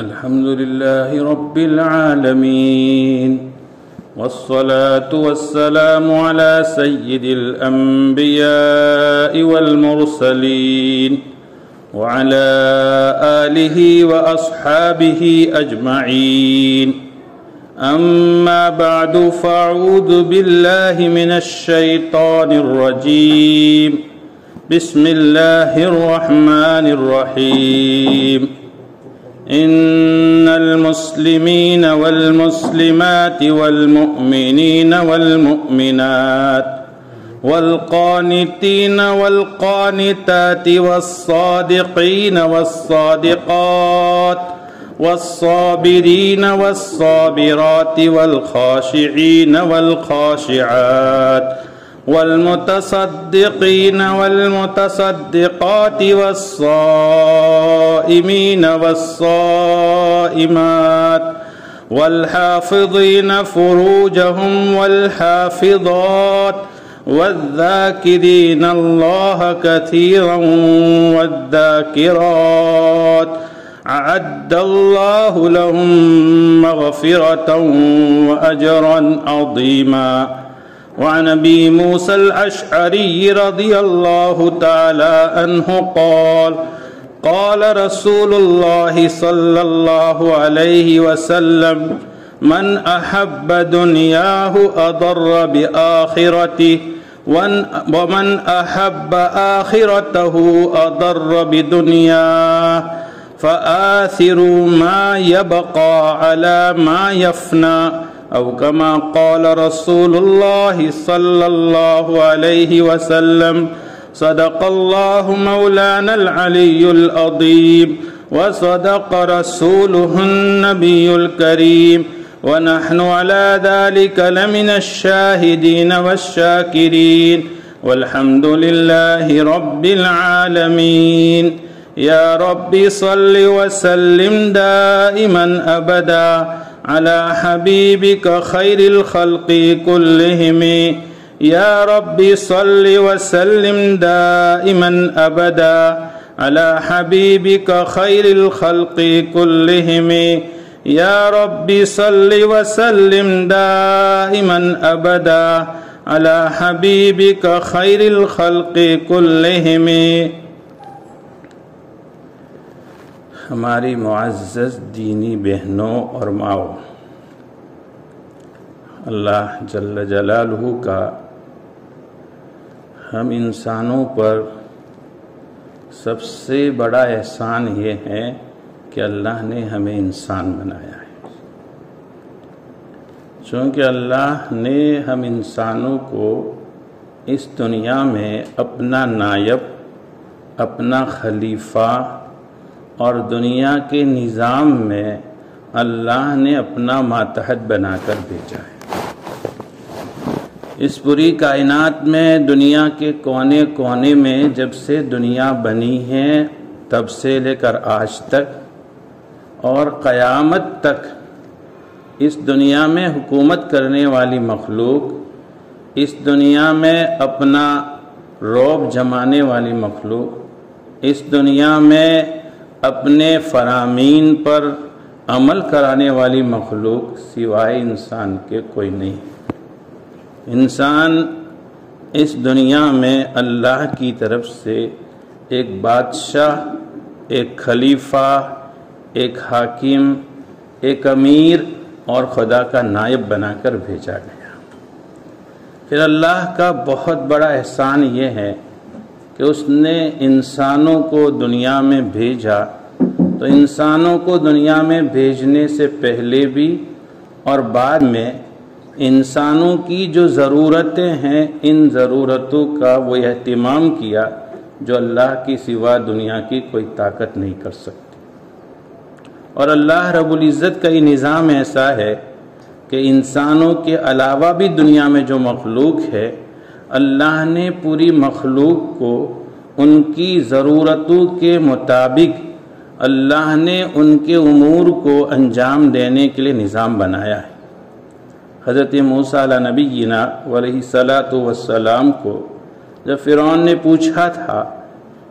الحمد لله رب العالمين والصلاة والسلام على سيد الأنبياء والمرسلين وعلى آله وأصحابه أجمعين أما بعد فأعوذ بالله من الشيطان الرجيم بسم الله الرحمن الرحيم إن المسلمين والمسلمات والمؤمنين والمؤمنات والقانتين والقانتات والصادقين والصادقات والصابرين والصابرات والخاشعين والخاشعات والمتصدقين والمتصدقات والصائمين والصائمات والحافظين فروجهم والحافظات والذاكرين الله كثيرا والذاكرات أعد الله لهم مغفرة وأجرا عظيما. وعن أبي موسى الأشعري رضي الله تعالى عنه قال قال رسول الله صلى الله عليه وسلم من أحب دنياه أضر بآخرته ومن أحب آخرته أضر بدنياه فآثروا ما يبقى على ما يفنى أو كما قال رسول الله صلى الله عليه وسلم. صدق الله مولانا العلي العظيم وصدق رسوله النبي الكريم ونحن على ذلك لمن الشاهدين والشاكرين والحمد لله رب العالمين. يا رب صل وسلم دائما أبدا على حبيبك خير الخلق كلهم. يا رب صل وسلم دائما أبدا على حبيبك خير الخلق كلهم. يا رب صل وسلم دائما أبدا على حبيبك خير الخلق كلهم. ہماری معزز دینی بہنوں اور ماؤں، اللہ جل جلالہ کا ہم انسانوں پر سب سے بڑا احسان یہ ہے کہ اللہ نے ہمیں انسان بنایا ہے. چونکہ اللہ نے ہم انسانوں کو اس دنیا میں اپنا نائب، اپنا خلیفہ اور دنیا کے نظام میں اللہ نے اپنا ماتحت بنا کر بھیجا ہے. اس پوری کائنات میں دنیا کے کونے کونے میں جب سے دنیا بنی ہے تب سے لے کر آج تک اور قیامت تک اس دنیا میں حکومت کرنے والی مخلوق، اس دنیا میں اپنا رعب جمانے والی مخلوق، اس دنیا میں اپنے فرامین پر عمل کرانے والی مخلوق سوائے انسان کے کوئی نہیں. انسان اس دنیا میں اللہ کی طرف سے ایک بادشاہ، ایک خلیفہ، ایک حاکم، ایک امیر اور خدا کا نائب بنا کر بھیجا گیا. پھر اللہ کا بہت بڑا احسان یہ ہے کہ اس نے انسانوں کو دنیا میں بھیجا، تو انسانوں کو دنیا میں بھیجنے سے پہلے بھی اور بعد میں انسانوں کی جو ضرورتیں ہیں ان ضرورتوں کا وہ اہتمام کیا جو اللہ کی سوا دنیا کی کوئی طاقت نہیں کر سکتی. اور اللہ رب العزت کا یہ نظام ایسا ہے کہ انسانوں کے علاوہ بھی دنیا میں جو مخلوق ہے اللہ نے پوری مخلوق کو ان کی ضرورتوں کے مطابق اللہ نے ان کے امور کو انجام دینے کے لیے نظام بنایا ہے. حضرت موسیٰ علیہ نبینا علیہ السلام کو جب فرعون نے پوچھا تھا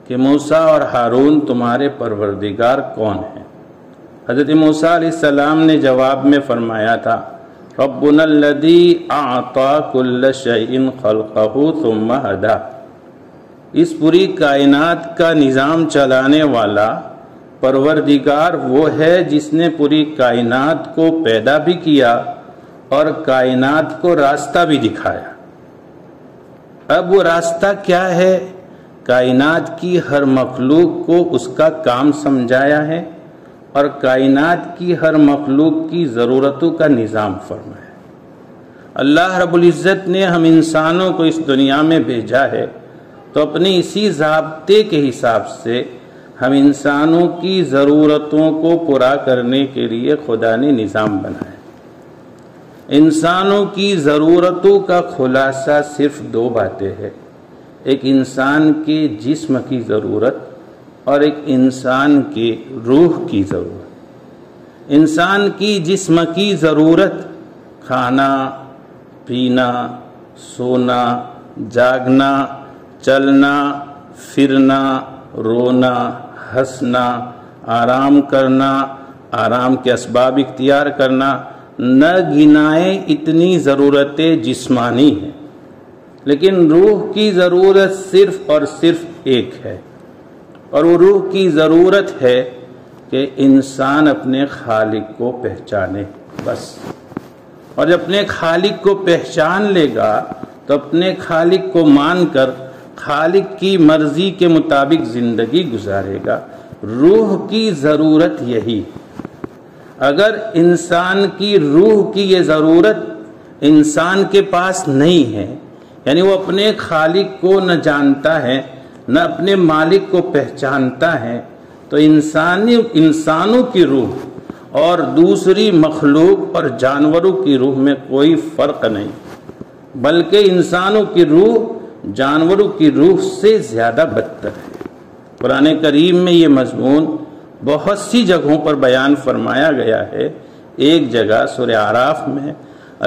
کہ موسیٰ اور ہارون تمہارے پروردگار کون ہیں، حضرت موسیٰ علیہ السلام نے جواب میں فرمایا تھا ربنا الذی اعطى كل شيء خلقه ثم هدى، اس پوری کائنات کا نظام چلانے والا پروردگار وہ ہے جس نے پوری کائنات کو پیدا بھی کیا اور کائنات کو راستہ بھی دکھایا۔ اب وہ راستہ کیا ہے؟ کائنات کی ہر مخلوق کو اس کا کام سمجھایا ہے اور کائنات کی ہر مخلوق کی ضرورتوں کا نظام فرمایا۔ اللہ رب العزت نے ہم انسانوں کو اس دنیا میں بھیجا ہے تو اپنے اسی ضابطے کے حساب سے ہم انسانوں کی ضرورتوں کو پورا کرنے کے لیے خدا نے نظام بنایا۔ انسانوں کی ضرورتوں کا خلاصہ صرف دو باتیں ہیں، ایک انسان کے جسم کی ضرورت اور ایک انسان کی روح کی ضرورت۔ انسان کی جسم کی ضرورت کھانا، پینا، سونا، جاگنا، چلنا، پھرنا، رونا، ہنسنا، آرام کرنا، آرام کے اسباب اختیار کرنا، نہ گنائیں اتنی ضرورتیں جسمانی ہیں، لیکن روح کی ضرورت صرف اور صرف ایک ہے، اور وہ روح کی ضرورت ہے کہ انسان اپنے خالق کو پہچانے، بس۔ اور جب اپنے خالق کو پہچان لے گا تو اپنے خالق کو مان کر خالق کی مرضی کے مطابق زندگی گزارے گا۔ روح کی ضرورت یہی ہے۔ اگر انسان کی روح کی یہ ضرورت انسان کے پاس نہیں ہے، یعنی وہ اپنے خالق کو نہ جانتا ہے نہ اپنے مالک کو پہچانتا ہے، تو انسانوں کی روح اور دوسری مخلوق اور جانوروں کی روح میں کوئی فرق نہیں، بلکہ انسانوں کی روح جانوروں کی روح سے زیادہ بدتر ہے۔ قرآن کریم میں یہ مضمون بہت سی جگہوں پر بیان فرمایا گیا ہے۔ ایک جگہ سورہ اعراف میں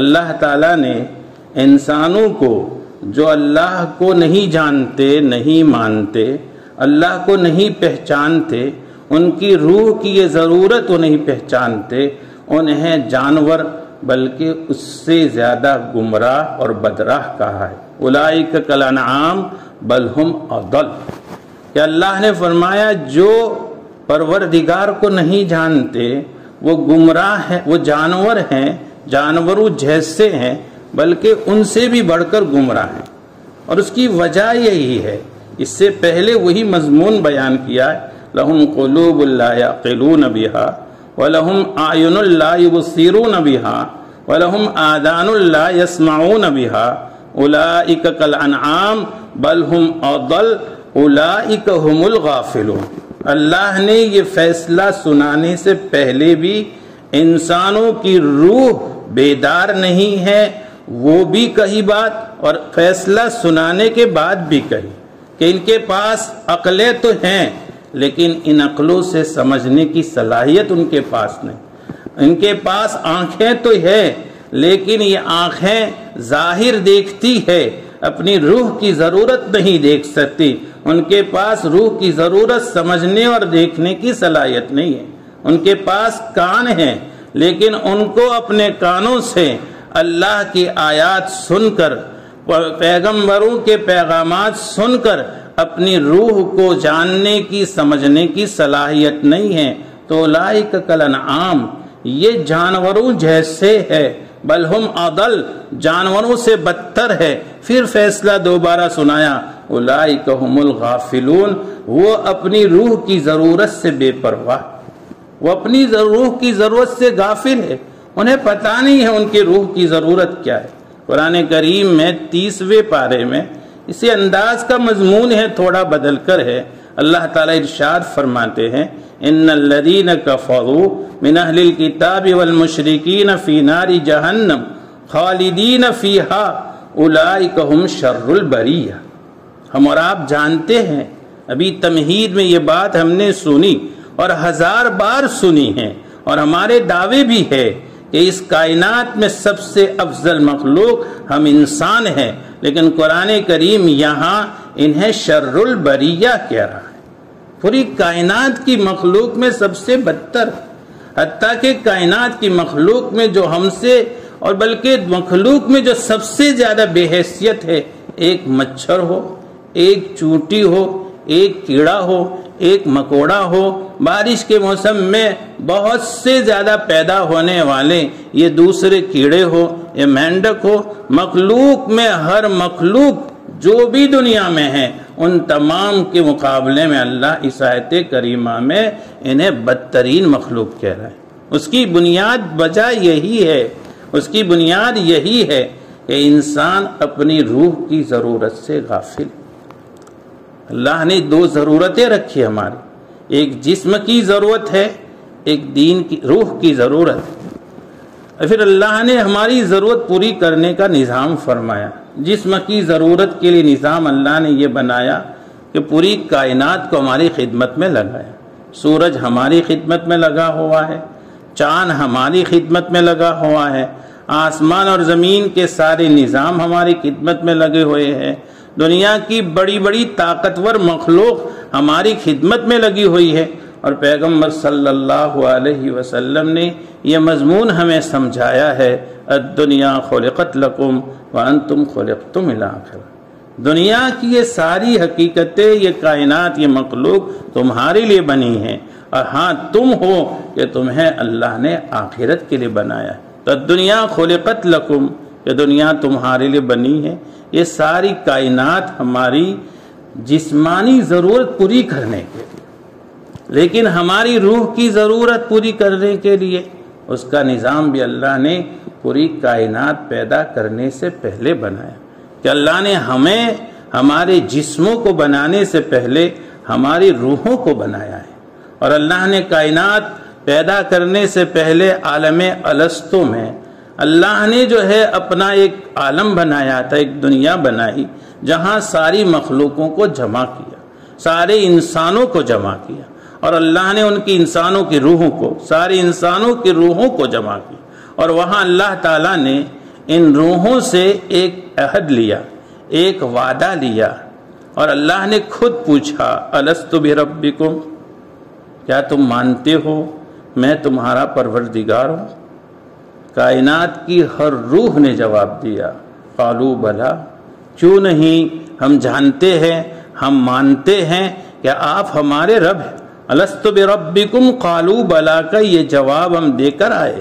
اللہ تعالیٰ نے انسانوں کو جو اللہ کو نہیں جانتے، نہیں مانتے، اللہ کو نہیں پہچانتے، ان کی روح کی یہ ضرورت وہ نہیں پہچانتے، انہیں جانور بلکہ اس سے زیادہ گمراہ اور بدراہ کہا ہے۔ اولئک کالانعام بل ہم اضل، کہ اللہ نے فرمایا جو پروردگار کو نہیں جانتے وہ گمراہ ہیں، وہ جانور ہیں، جانوروں جیسے ہیں، بلکہ ان سے بھی بڑھ کر گمراہ ہیں۔ اور اس کی وجہ یہی ہے، اس سے پہلے وہی مضمون بیان کیا ہے، لہم قلوب لا یعقلون بہا ولہم اعین لا یبصرون بہا ولہم آذان لا یسمعون بہا اولئک کالانعام بل ہم اضل اولئک هم الغافلون۔ اللہ نے یہ فیصلہ سنانے سے پہلے بھی انسانوں کی روح بیدار نہیں ہے، وہ بھی کہی بات، اور فیصلہ سنانے کے بعد بھی کہی کہ ان کے پاس عقلیں تو ہیں لیکن ان عقلوں سے سمجھنے کی صلاحیت ان کے پاس نہیں۔ ان کے پاس آنکھیں تو ہے لیکن یہ آنکھیں ظاہر دیکھتی ہے، اپنی روح کی ضرورت نہیں دیکھ سکتی۔ ان کے پاس روح کی ضرورت سمجھنے اور دیکھنے کی صلاحیت نہیں ہے۔ ان کے پاس کان ہیں لیکن ان کو اپنے کانوں سے اللہ کی آیات سن کر، پیغمبروں کے پیغامات سن کر اپنی روح کو جاننے کی، سمجھنے کی صلاحیت نہیں ہے۔ تو اولئک کالانعام، یہ جانوروں جیسے ہے، بل ہم اضل، جانوروں سے بدتر ہے۔ پھر فیصلہ دوبارہ سنایا، اولئک هم الغافلون، وہ اپنی روح کی ضرورت سے بے پرواہ، وہ اپنی روح کی ضرورت سے غافل ہے، انہیں پتہ نہیں ہے ان کی روح کی ضرورت کیا ہے۔ قرآن کریم میں 30ویں پارے میں اسی انداز کا مضمون ہے، تھوڑا بدل کر ہے۔ اللہ تعالیٰ ارشاد فرماتے ہیں، ان الذین کفروا من اہل الکتاب والمشرکین فی نار جہنم خالدین فیہا اولئک ہم شر البریہ۔ ہم اور آپ جانتے ہیں، ابھی تمہید میں یہ بات ہم نے سنی اور 1000 بار سنی ہے، اور ہمارے دعوے بھی ہے کہ اس کائنات میں سب سے افضل مخلوق ہم انسان ہیں، لیکن قرآن کریم یہاں انہیں شر البریہ کہہ رہا ہے۔ پوری کائنات کی مخلوق میں سب سے بدتر۔ حتیٰ کہ کائنات کی مخلوق میں جو ہم سے اور بلکہ مخلوق میں جو سب سے زیادہ بے حیثیت ہے، ایک مچھر ہو، ایک چونٹی ہو، ایک کیڑا ہو، ایک مکوڑا ہو، بارش کے موسم میں بہت سے زیادہ پیدا ہونے والے یہ دوسرے کیڑے ہو، یہ مینڈک ہو، مخلوق میں ہر مخلوق جو بھی دنیا میں ہے ان تمام کے مقابلے میں اللہ اس آیت کریمہ میں انہیں بدترین مخلوق کہہ رہا ہے۔ اس کی بنیاد وجہ یہی ہے، اس کی بنیاد یہی ہے کہ انسان اپنی روح کی ضرورت سے غافل۔ اللہ نے دو ضرورتیں رکھی ہماری، ایک جسم کی ضرورت ہے، ایک دین کی روح کی ضرورت۔ اور پھر اللہ نے ہماری ضرورت پوری کرنے کا نظام فرمایا۔ جسم کی ضرورت کے لیے نظام اللہ نے یہ بنایا کہ پوری کائنات کو ہماری خدمت میں لگایا۔ سورج ہماری خدمت میں لگا ہوا ہے، چاند ہماری خدمت میں لگا ہوا ہے، آسمان اور زمین کے سارے نظام ہماری خدمت میں لگے ہوئے ہیں، دنیا کی بڑی بڑی طاقتور مخلوق ہماری خدمت میں لگی ہوئی ہے، اور پیغمبر صلی اللہ علیہ وسلم نے یہ مضمون ہمیں سمجھایا ہے، الدنیا خلقت لکم وانتم خلقتم الاخرہ۔ دنیا کی یہ ساری حقیقتیں، یہ کائنات، یہ مخلوق تمہارے لیے بنی ہیں، اور ہاں تم ہو کہ تمہیں اللہ نے آخرت کے لیے بنایا ہے۔ تو دنیا خلقت لکم، یہ دنیا تمہارے لیے بنی ہے، یہ ساری کائنات ہماری جسمانی ضرورت پوری کرنے کے، لیکن ہماری روح کی ضرورت پوری کرنے کے لیے اس کا نظام بھی اللہ نے پوری کائنات پیدا کرنے سے پہلے بنایا، کہ اللہ نے ہمیں ہمارے جسموں کو بنانے سے پہلے ہماری روحوں کو بنایا ہے۔ اور اللہ نے کائنات پیدا کرنے سے پہلے عالم الستو میں اللہ نے جو ہے اپنا ایک عالم بنایا تھا، ایک دنیا بنائی جہاں ساری مخلوقوں کو جمع کیا، سارے انسانوں کو جمع کیا، اور اللہ نے ان کی انسانوں کی روحوں کو، سارے انسانوں کی روحوں کو جمع کیا، اور وہاں اللہ تعالیٰ نے ان روحوں سے ایک عہد لیا، ایک وعدہ لیا، اور اللہ نے خود پوچھا الست بربکم، کیا تم مانتے ہو میں تمہارا پروردگار ہوں؟ کائنات کی ہر روح نے جواب دیا قالوا بلا، کیوں نہیں، ہم جانتے ہیں، ہم مانتے ہیں کہ آپ ہمارے رب ہیں۔ الست بربکم قالوا بلا کا یہ جواب ہم دے کر آئے،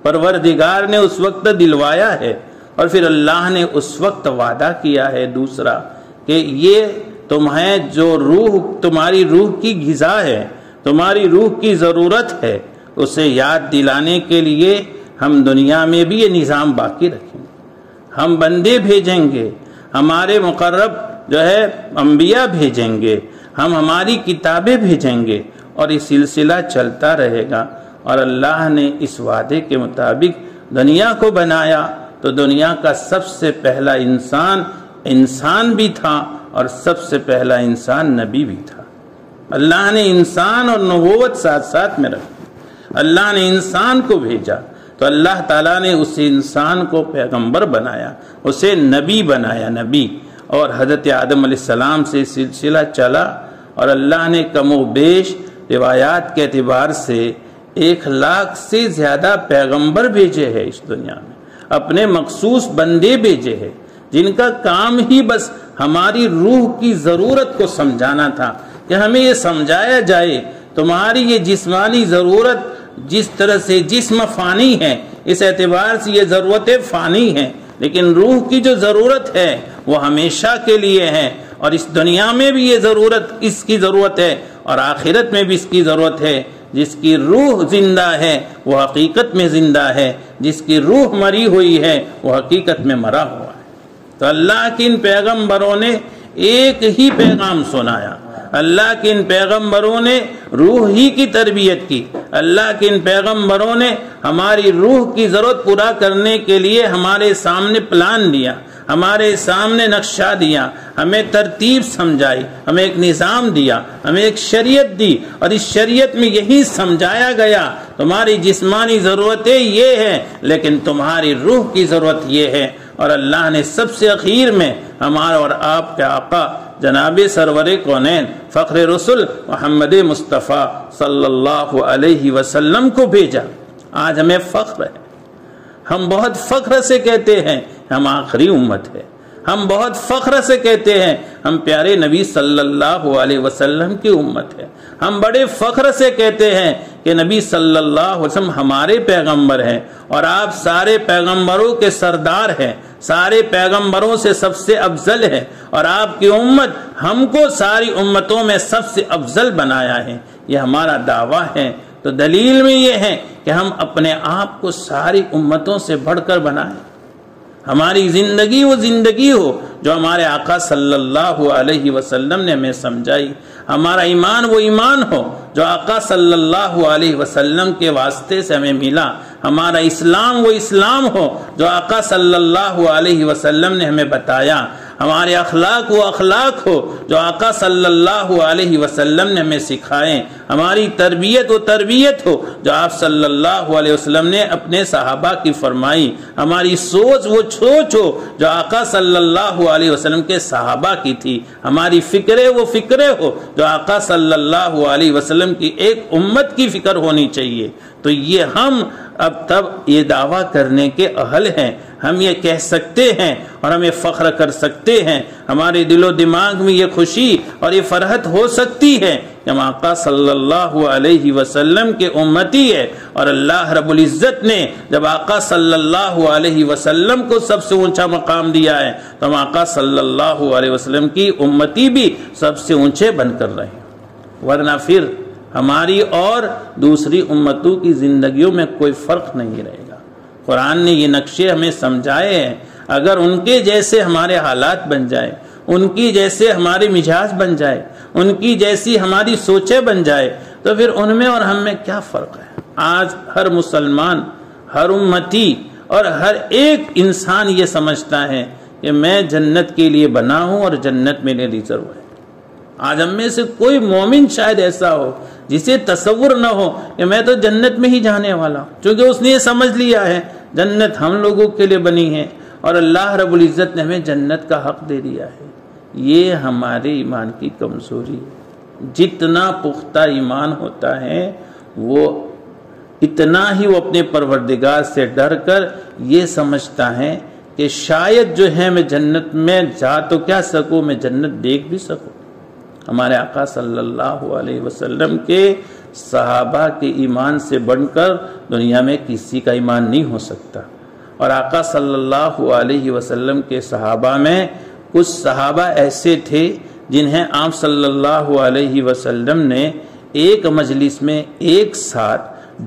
پروردگار نے اس وقت دلوایا ہے، اور پھر اللہ نے اس وقت وعدہ کیا ہے دوسرا کہ یہ تمہیں جو روح، تمہاری روح کی غذا ہے، تمہاری روح کی ضرورت ہے، اسے یاد دلانے کے لیے ہم دنیا میں بھی یہ نظام باقی رکھیں گے، ہم بندے بھیجیں گے، ہمارے مقرب جو ہے انبیاء بھیجیں گے، ہم ہماری کتابیں بھیجیں گے، اور یہ سلسلہ چلتا رہے گا۔ اور اللہ نے اس وعدے کے مطابق دنیا کو بنایا، تو دنیا کا سب سے پہلا انسان بھی تھا، اور سب سے پہلا انسان نبی بھی تھا۔ اللہ نے انسان اور نبوت ساتھ ساتھ میں رکھی، اللہ نے انسان کو بھیجا، تو اللہ تعالیٰ نے اس انسان کو پیغمبر بنایا، اسے نبی بنایا، نبی، اور حضرت آدم علیہ السلام سے سلسلہ چلا، اور اللہ نے کم و بیش روایات کے اعتبار سے 1,00,000 سے زیادہ پیغمبر بھیجے ہیں اس دنیا میں، اپنے مخصوص بندے بھیجے ہیں جن کا کام ہی بس ہماری روح کی ضرورت کو سمجھانا تھا، کہ ہمیں یہ سمجھایا جائے تمہاری یہ جسمانی ضرورت، جس طرح سے جسم فانی ہے اس اعتبار سے یہ ضرورتیں فانی ہیں، لیکن روح کی جو ضرورت ہے وہ ہمیشہ کے لیے ہے، اور اس دنیا میں بھی یہ ضرورت، اس کی ضرورت ہے، اور آخرت میں بھی اس کی ضرورت ہے۔ جس کی روح زندہ ہے وہ حقیقت میں زندہ ہے، جس کی روح مری ہوئی ہے وہ حقیقت میں مرا ہوا ہے۔ تو اللہ کے ان پیغمبروں نے ایک ہی پیغام سنایا، اللہ کے ان پیغمبروں نے روح ہی کی تربیت کی، اللہ کے ان پیغمبروں نے ہماری روح کی ضرورت پورا کرنے کے لیے ہمارے سامنے پلان دیا، ہمارے سامنے نقشہ دیا، ہمیں ترتیب سمجھائی، ہمیں ایک نظام دیا، ہمیں ایک شریعت دی، اور اس شریعت میں یہی سمجھایا گیا تمہاری جسمانی ضرورتیں یہ ہیں لیکن تمہاری روح کی ضرورت یہ ہے۔ اور اللہ نے سب سے اخیر میں ہمارا اور آپ کے آقا جناب سرور کونین فخر رسول محمد مصطفیٰ صلی اللہ علیہ وسلم کو بھیجا۔ آج ہمیں فخر ہے، ہم بہت فخر سے کہتے ہیں ہم آخری امت ہے، ہم بہت فخر سے کہتے ہیں ہم پیارے نبی صلی اللہ علیہ وسلم کی امت ہے، ہم بڑے فخر سے کہتے ہیں کہ نبی صلی اللہ علیہ وسلم ہمارے پیغمبر ہیں اور آپ سارے پیغمبروں کے سردار ہیں، سارے پیغمبروں سے سب سے افضل ہے، اور آپ کی امت ہم کو ساری امتوں میں سب سے افضل بنایا ہے، یہ ہمارا دعویٰ ہے۔ تو دلیل میں یہ ہے کہ ہم اپنے آپ کو ساری امتوں سے بڑھ کر بنائیں، ہماری زندگی وہ زندگی ہو جو ہمارے آقا صلی اللہ علیہ وسلم نے ہمیں سمجھائی، ہمارا ایمان وہ ایمان ہو جو آقا صلی اللہ علیہ وسلم کے واسطے سے ہمیں ملا، ہمارا اسلام وہ اسلام ہو جو آقا صلی اللہ علیہ وسلم نے ہمیں بتایا، ہمارے اخلاق وہ اخلاق ہو جو آقا صلی اللہ علیہ وسلم نے ہمیں سکھائے، ہماری تربیت وہ تربیت ہو جو آپ صلی اللہ علیہ وسلم نے اپنے صحابہ کی فرمائی، ہماری سوچ وہ سوچ ہو جو آقا صلی اللہ علیہ وسلم کے صحابہ کی تھی، ہماری فکریں وہ فکریں ہو جو آقا صلی اللہ علیہ وسلم کی ایک امت کی فکر ہونی چاہیے۔ تو یہ ہم اب تب یہ دعویٰ کرنے کے اہل ہیں، ہم یہ کہہ سکتے ہیں اور ہمیں فخر کر سکتے ہیں، ہمارے دل و دماغ میں یہ خوشی اور یہ فرحت ہو سکتی ہے کہ ہم آقا صلی اللہ علیہ وسلم کے امتی ہے، اور اللہ رب العزت نے جب آقا صلی اللہ علیہ وسلم کو سب سے اونچا مقام دیا ہے تو ہم آقا صلی اللہ علیہ وسلم کی امتی بھی سب سے اونچے بن کر رہے ہیں، ورنہ پھر ہماری اور دوسری امتوں کی زندگیوں میں کوئی فرق نہیں رہے گا۔ قرآن نے یہ نقشے ہمیں سمجھائے ہیں، اگر ان کے جیسے ہمارے حالات بن جائے، ان کی جیسے ہمارے مزاج بن جائے، ان کی جیسی ہماری سوچیں بن جائے، تو پھر ان میں اور ہم میں کیا فرق ہے؟ آج ہر مسلمان، ہر امتی اور ہر ایک انسان یہ سمجھتا ہے کہ میں جنت کے لیے بنا ہوں اور جنت میرے ریزرو ہے۔ آج ہم میں سے کوئی مومن شاید ایسا ہو جسے تصور نہ ہو کہ میں تو جنت میں ہی جانے والا ہوں، چونکہ اس نے یہ سمجھ لیا ہے جنت ہم لوگوں کے لیے بنی ہے اور اللہ رب العزت نے ہمیں جنت کا حق دے دیا ہے۔ یہ ہمارے ایمان کی کمزوری ہے۔ جتنا پختہ ایمان ہوتا ہے وہ اتنا ہی وہ اپنے پروردگار سے ڈر کر یہ سمجھتا ہے کہ شاید جو ہے میں جنت میں جا تو کیا سکوں، میں جنت دیکھ بھی سکوں۔ ہمارے آقا صلی اللہ علیہ وسلم کے صحابہ کے ایمان سے بڑھ کر دنیا میں کسی کا ایمان نہیں ہو سکتا، اور آقا صلی اللہ علیہ وسلم کے صحابہ میں کچھ صحابہ ایسے تھے جنہیں آپ صلی اللہ علیہ وسلم نے ایک مجلس میں ایک ساتھ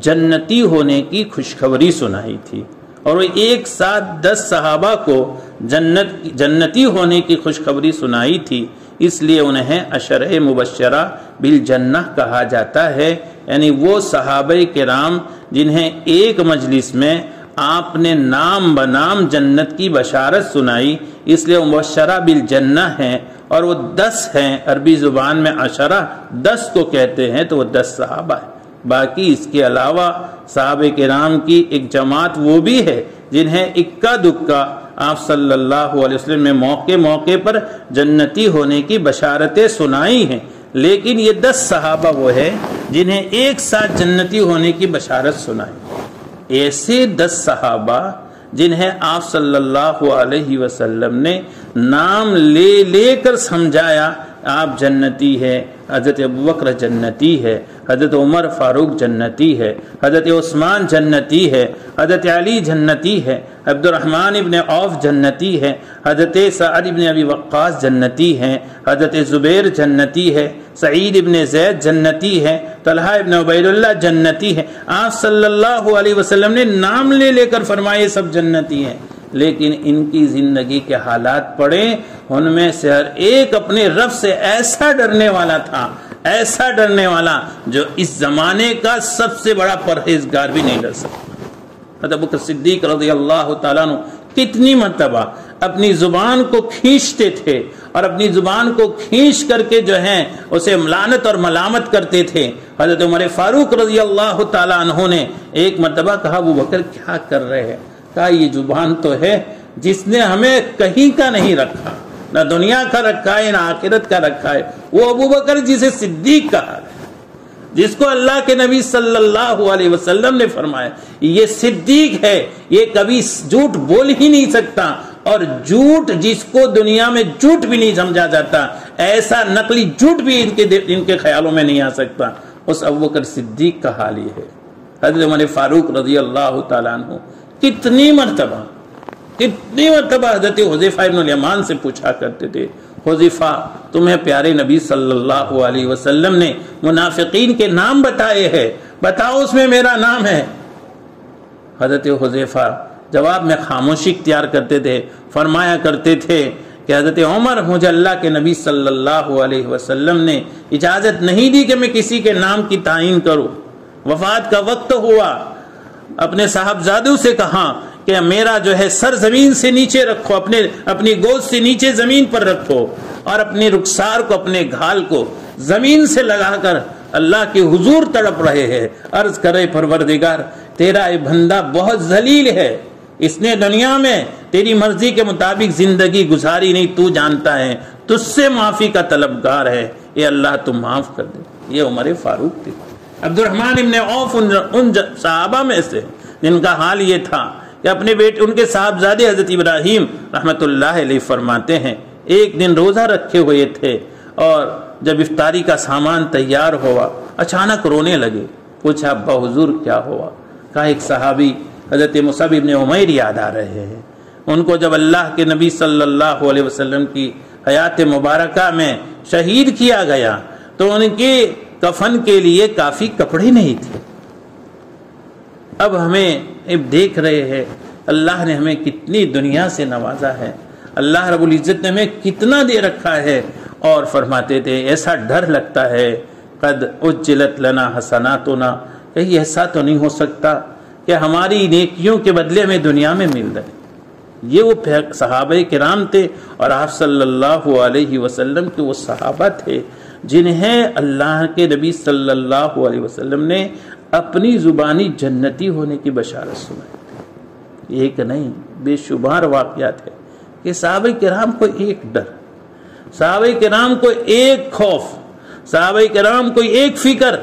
جنتی ہونے کی خوشخبری سنائی تھی، اور وہ ایک ساتھ 10 صحابہ کو جنتی ہونے کی خوشخبری سنائی تھی، اس لیے انہیں عشرہ مبشرہ بالجنہ کہا جاتا ہے، یعنی وہ صحابہ کرام جنہیں ایک مجلس میں آپ نے نام بنام جنت کی بشارت سنائی، اس لیے مبشرہ بالجنہ ہیں، اور وہ 10 ہیں، عربی زبان میں عشرہ 10 کو کہتے ہیں، تو وہ 10 صحابہ ہیں۔ باقی اس کے علاوہ صحابہ کرام کی ایک جماعت وہ بھی ہے جنہیں اکا دکا آپ صلی اللہ علیہ وسلم نے موقع پر جنتی ہونے کی بشارتیں سنائی ہیں، لیکن یہ 10 صحابہ وہ ہے جنہیں ایک ساتھ جنتی ہونے کی بشارت سنائی۔ ایسے 10 صحابہ جنہیں آپ صلی اللہ علیہ وسلم نے نام لے لے کر سمجھایا آپ جنتی ہے، حضرت ابوبکر جنتی ہے، حضرت عمر فاروق جنتی ہے، حضرت عثمان جنتی ہے، حضرت علی جنتی ہے، عبد الرحمن ابن عوف جنتی ہے، حضرت سعد ابن ابی وقاص جنتی ہے، حضرت زبیر جنتی ہے، سعید ابن زید جنتی ہے، طلحہ ابن عبید اللہ جنتی ہے۔ آپ صلی اللہ علیہ وسلم نے نام لے لے کر فرمائے سب جنتی ہیں، لیکن ان کی زندگی کے حالات پڑھیں، ان میں سے ہر ایک اپنے رب سے ایسا ڈرنے والا تھا، ایسا ڈرنے والا جو اس زمانے کا سب سے بڑا پرہیزگار بھی نہیں ڈر سکتا۔ حضرت ابوبکر صدیق رضی اللہ تعالیٰ عنہ کتنی مرتبہ اپنی زبان کو کھینچتے تھے اور اپنی زبان کو کھینچ کر کے جو ہے اسے لعنت اور ملامت کرتے تھے۔ حضرت عمر فاروق رضی اللہ تعالیٰ عنہ نے ایک مرتبہ کہا ابوبکر کیا کر رہے ہیں؟ کہا یہ زبان تو ہے جس نے ہمیں کہیں کا نہیں رکھا، نہ دنیا کا رکھا ہے نہ آخرت کا رکھا ہے. وہ ابو بکر جسے صدیق کہا ہے، جس کو اللہ کے نبی صلی اللہ علیہ وسلم نے فرمایا یہ صدیق ہے، یہ کبھی جھوٹ بول ہی نہیں سکتا، اور جھوٹ جس کو دنیا میں جھوٹ بھی نہیں سمجھا جاتا، ایسا نقلی جھوٹ بھی ان کے خیالوں میں نہیں آ سکتا. اس ابو بکر صدیق کا حال یہ ہے. حضرت عمر فاروق رضی اللہ تعالیٰ عنہ کتنی مرتبہ حضرت حذیفہ ابن الیمان سے پوچھا کرتے تھے، حذیفہ تمہیں پیارے نبی صلی اللہ علیہ وسلم نے منافقین کے نام بتائے ہیں، بتاؤ اس میں میرا نام ہے. حضرت حذیفہ جواب میں خاموشی اختیار کرتے تھے، فرمایا کرتے تھے کہ حضرت عمر مجھے اللہ کے نبی صلی اللہ علیہ وسلم نے اجازت نہیں دی کہ میں کسی کے نام کی تعین کروں. وفات کا وقت ہوا، اپنے صاحبزادوں سے کہا کہ میرا جو ہے سر زمین سے نیچے رکھو، اپنی گود سے نیچے زمین پر رکھو، اور اپنے رخسار کو، اپنے گھال کو زمین سے لگا کر اللہ کے حضور تڑپ رہے ہیں. عرض کرے پروردگار تیرا یہ بندہ بہت ذلیل ہے، اس نے دنیا میں تیری مرضی کے مطابق زندگی گزاری نہیں، تو جانتا ہے، تجھ سے معافی کا طلبگار ہے، یہ اللہ تم معاف کر دے. یہ عمر فاروق تھے. عبد الرحمن ابن عوف ان صحابہ میں سے جن کا حال یہ تھا کہ اپنے بیٹے، ان کے صاحبزادے حضرت ابراہیم رحمت اللہ علیہ فرماتے ہیں ایک دن روزہ رکھے ہوئے تھے، اور جب افطاری کا سامان تیار ہوا اچانک رونے لگے. پوچھا ابا حضور کیا ہوا؟ کہا ایک صحابی حضرت مصعب ابن عمیر یاد آ رہے ہیں، ان کو جب اللہ کے نبی صلی اللہ علیہ وسلم کی حیات مبارکہ میں شہید کیا گیا تو ان کے کفن کے لیے کافی کپڑے نہیں تھے. اب ہمیں دیکھ رہے ہیں اللہ نے ہمیں کتنی دنیا سے نوازا ہے، اللہ رب العزت نے ہمیں کتنا دے رکھا ہے، اور فرماتے تھے ایسا ڈر لگتا ہے قد اجلت لنا حسناتنا، کہیں ایسا تو نہیں ہو سکتا کہ ہماری نیکیوں کے بدلے ہمیں دنیا میں مل رہے. یہ وہ صحابہ کرام تھے، اور آپ صلی اللہ علیہ وسلم کے وہ صحابہ تھے جنہیں اللہ کے نبی صلی اللہ علیہ وسلم نے اپنی زبانی جنتی ہونے کی بشارت سنائی تھی. ایک نہیں بے شمار واقعات ہے کہ صحابہ کرام کو ایک ڈر، صحابہ کرام کو ایک خوف، صحابہ کرام کو ایک فکر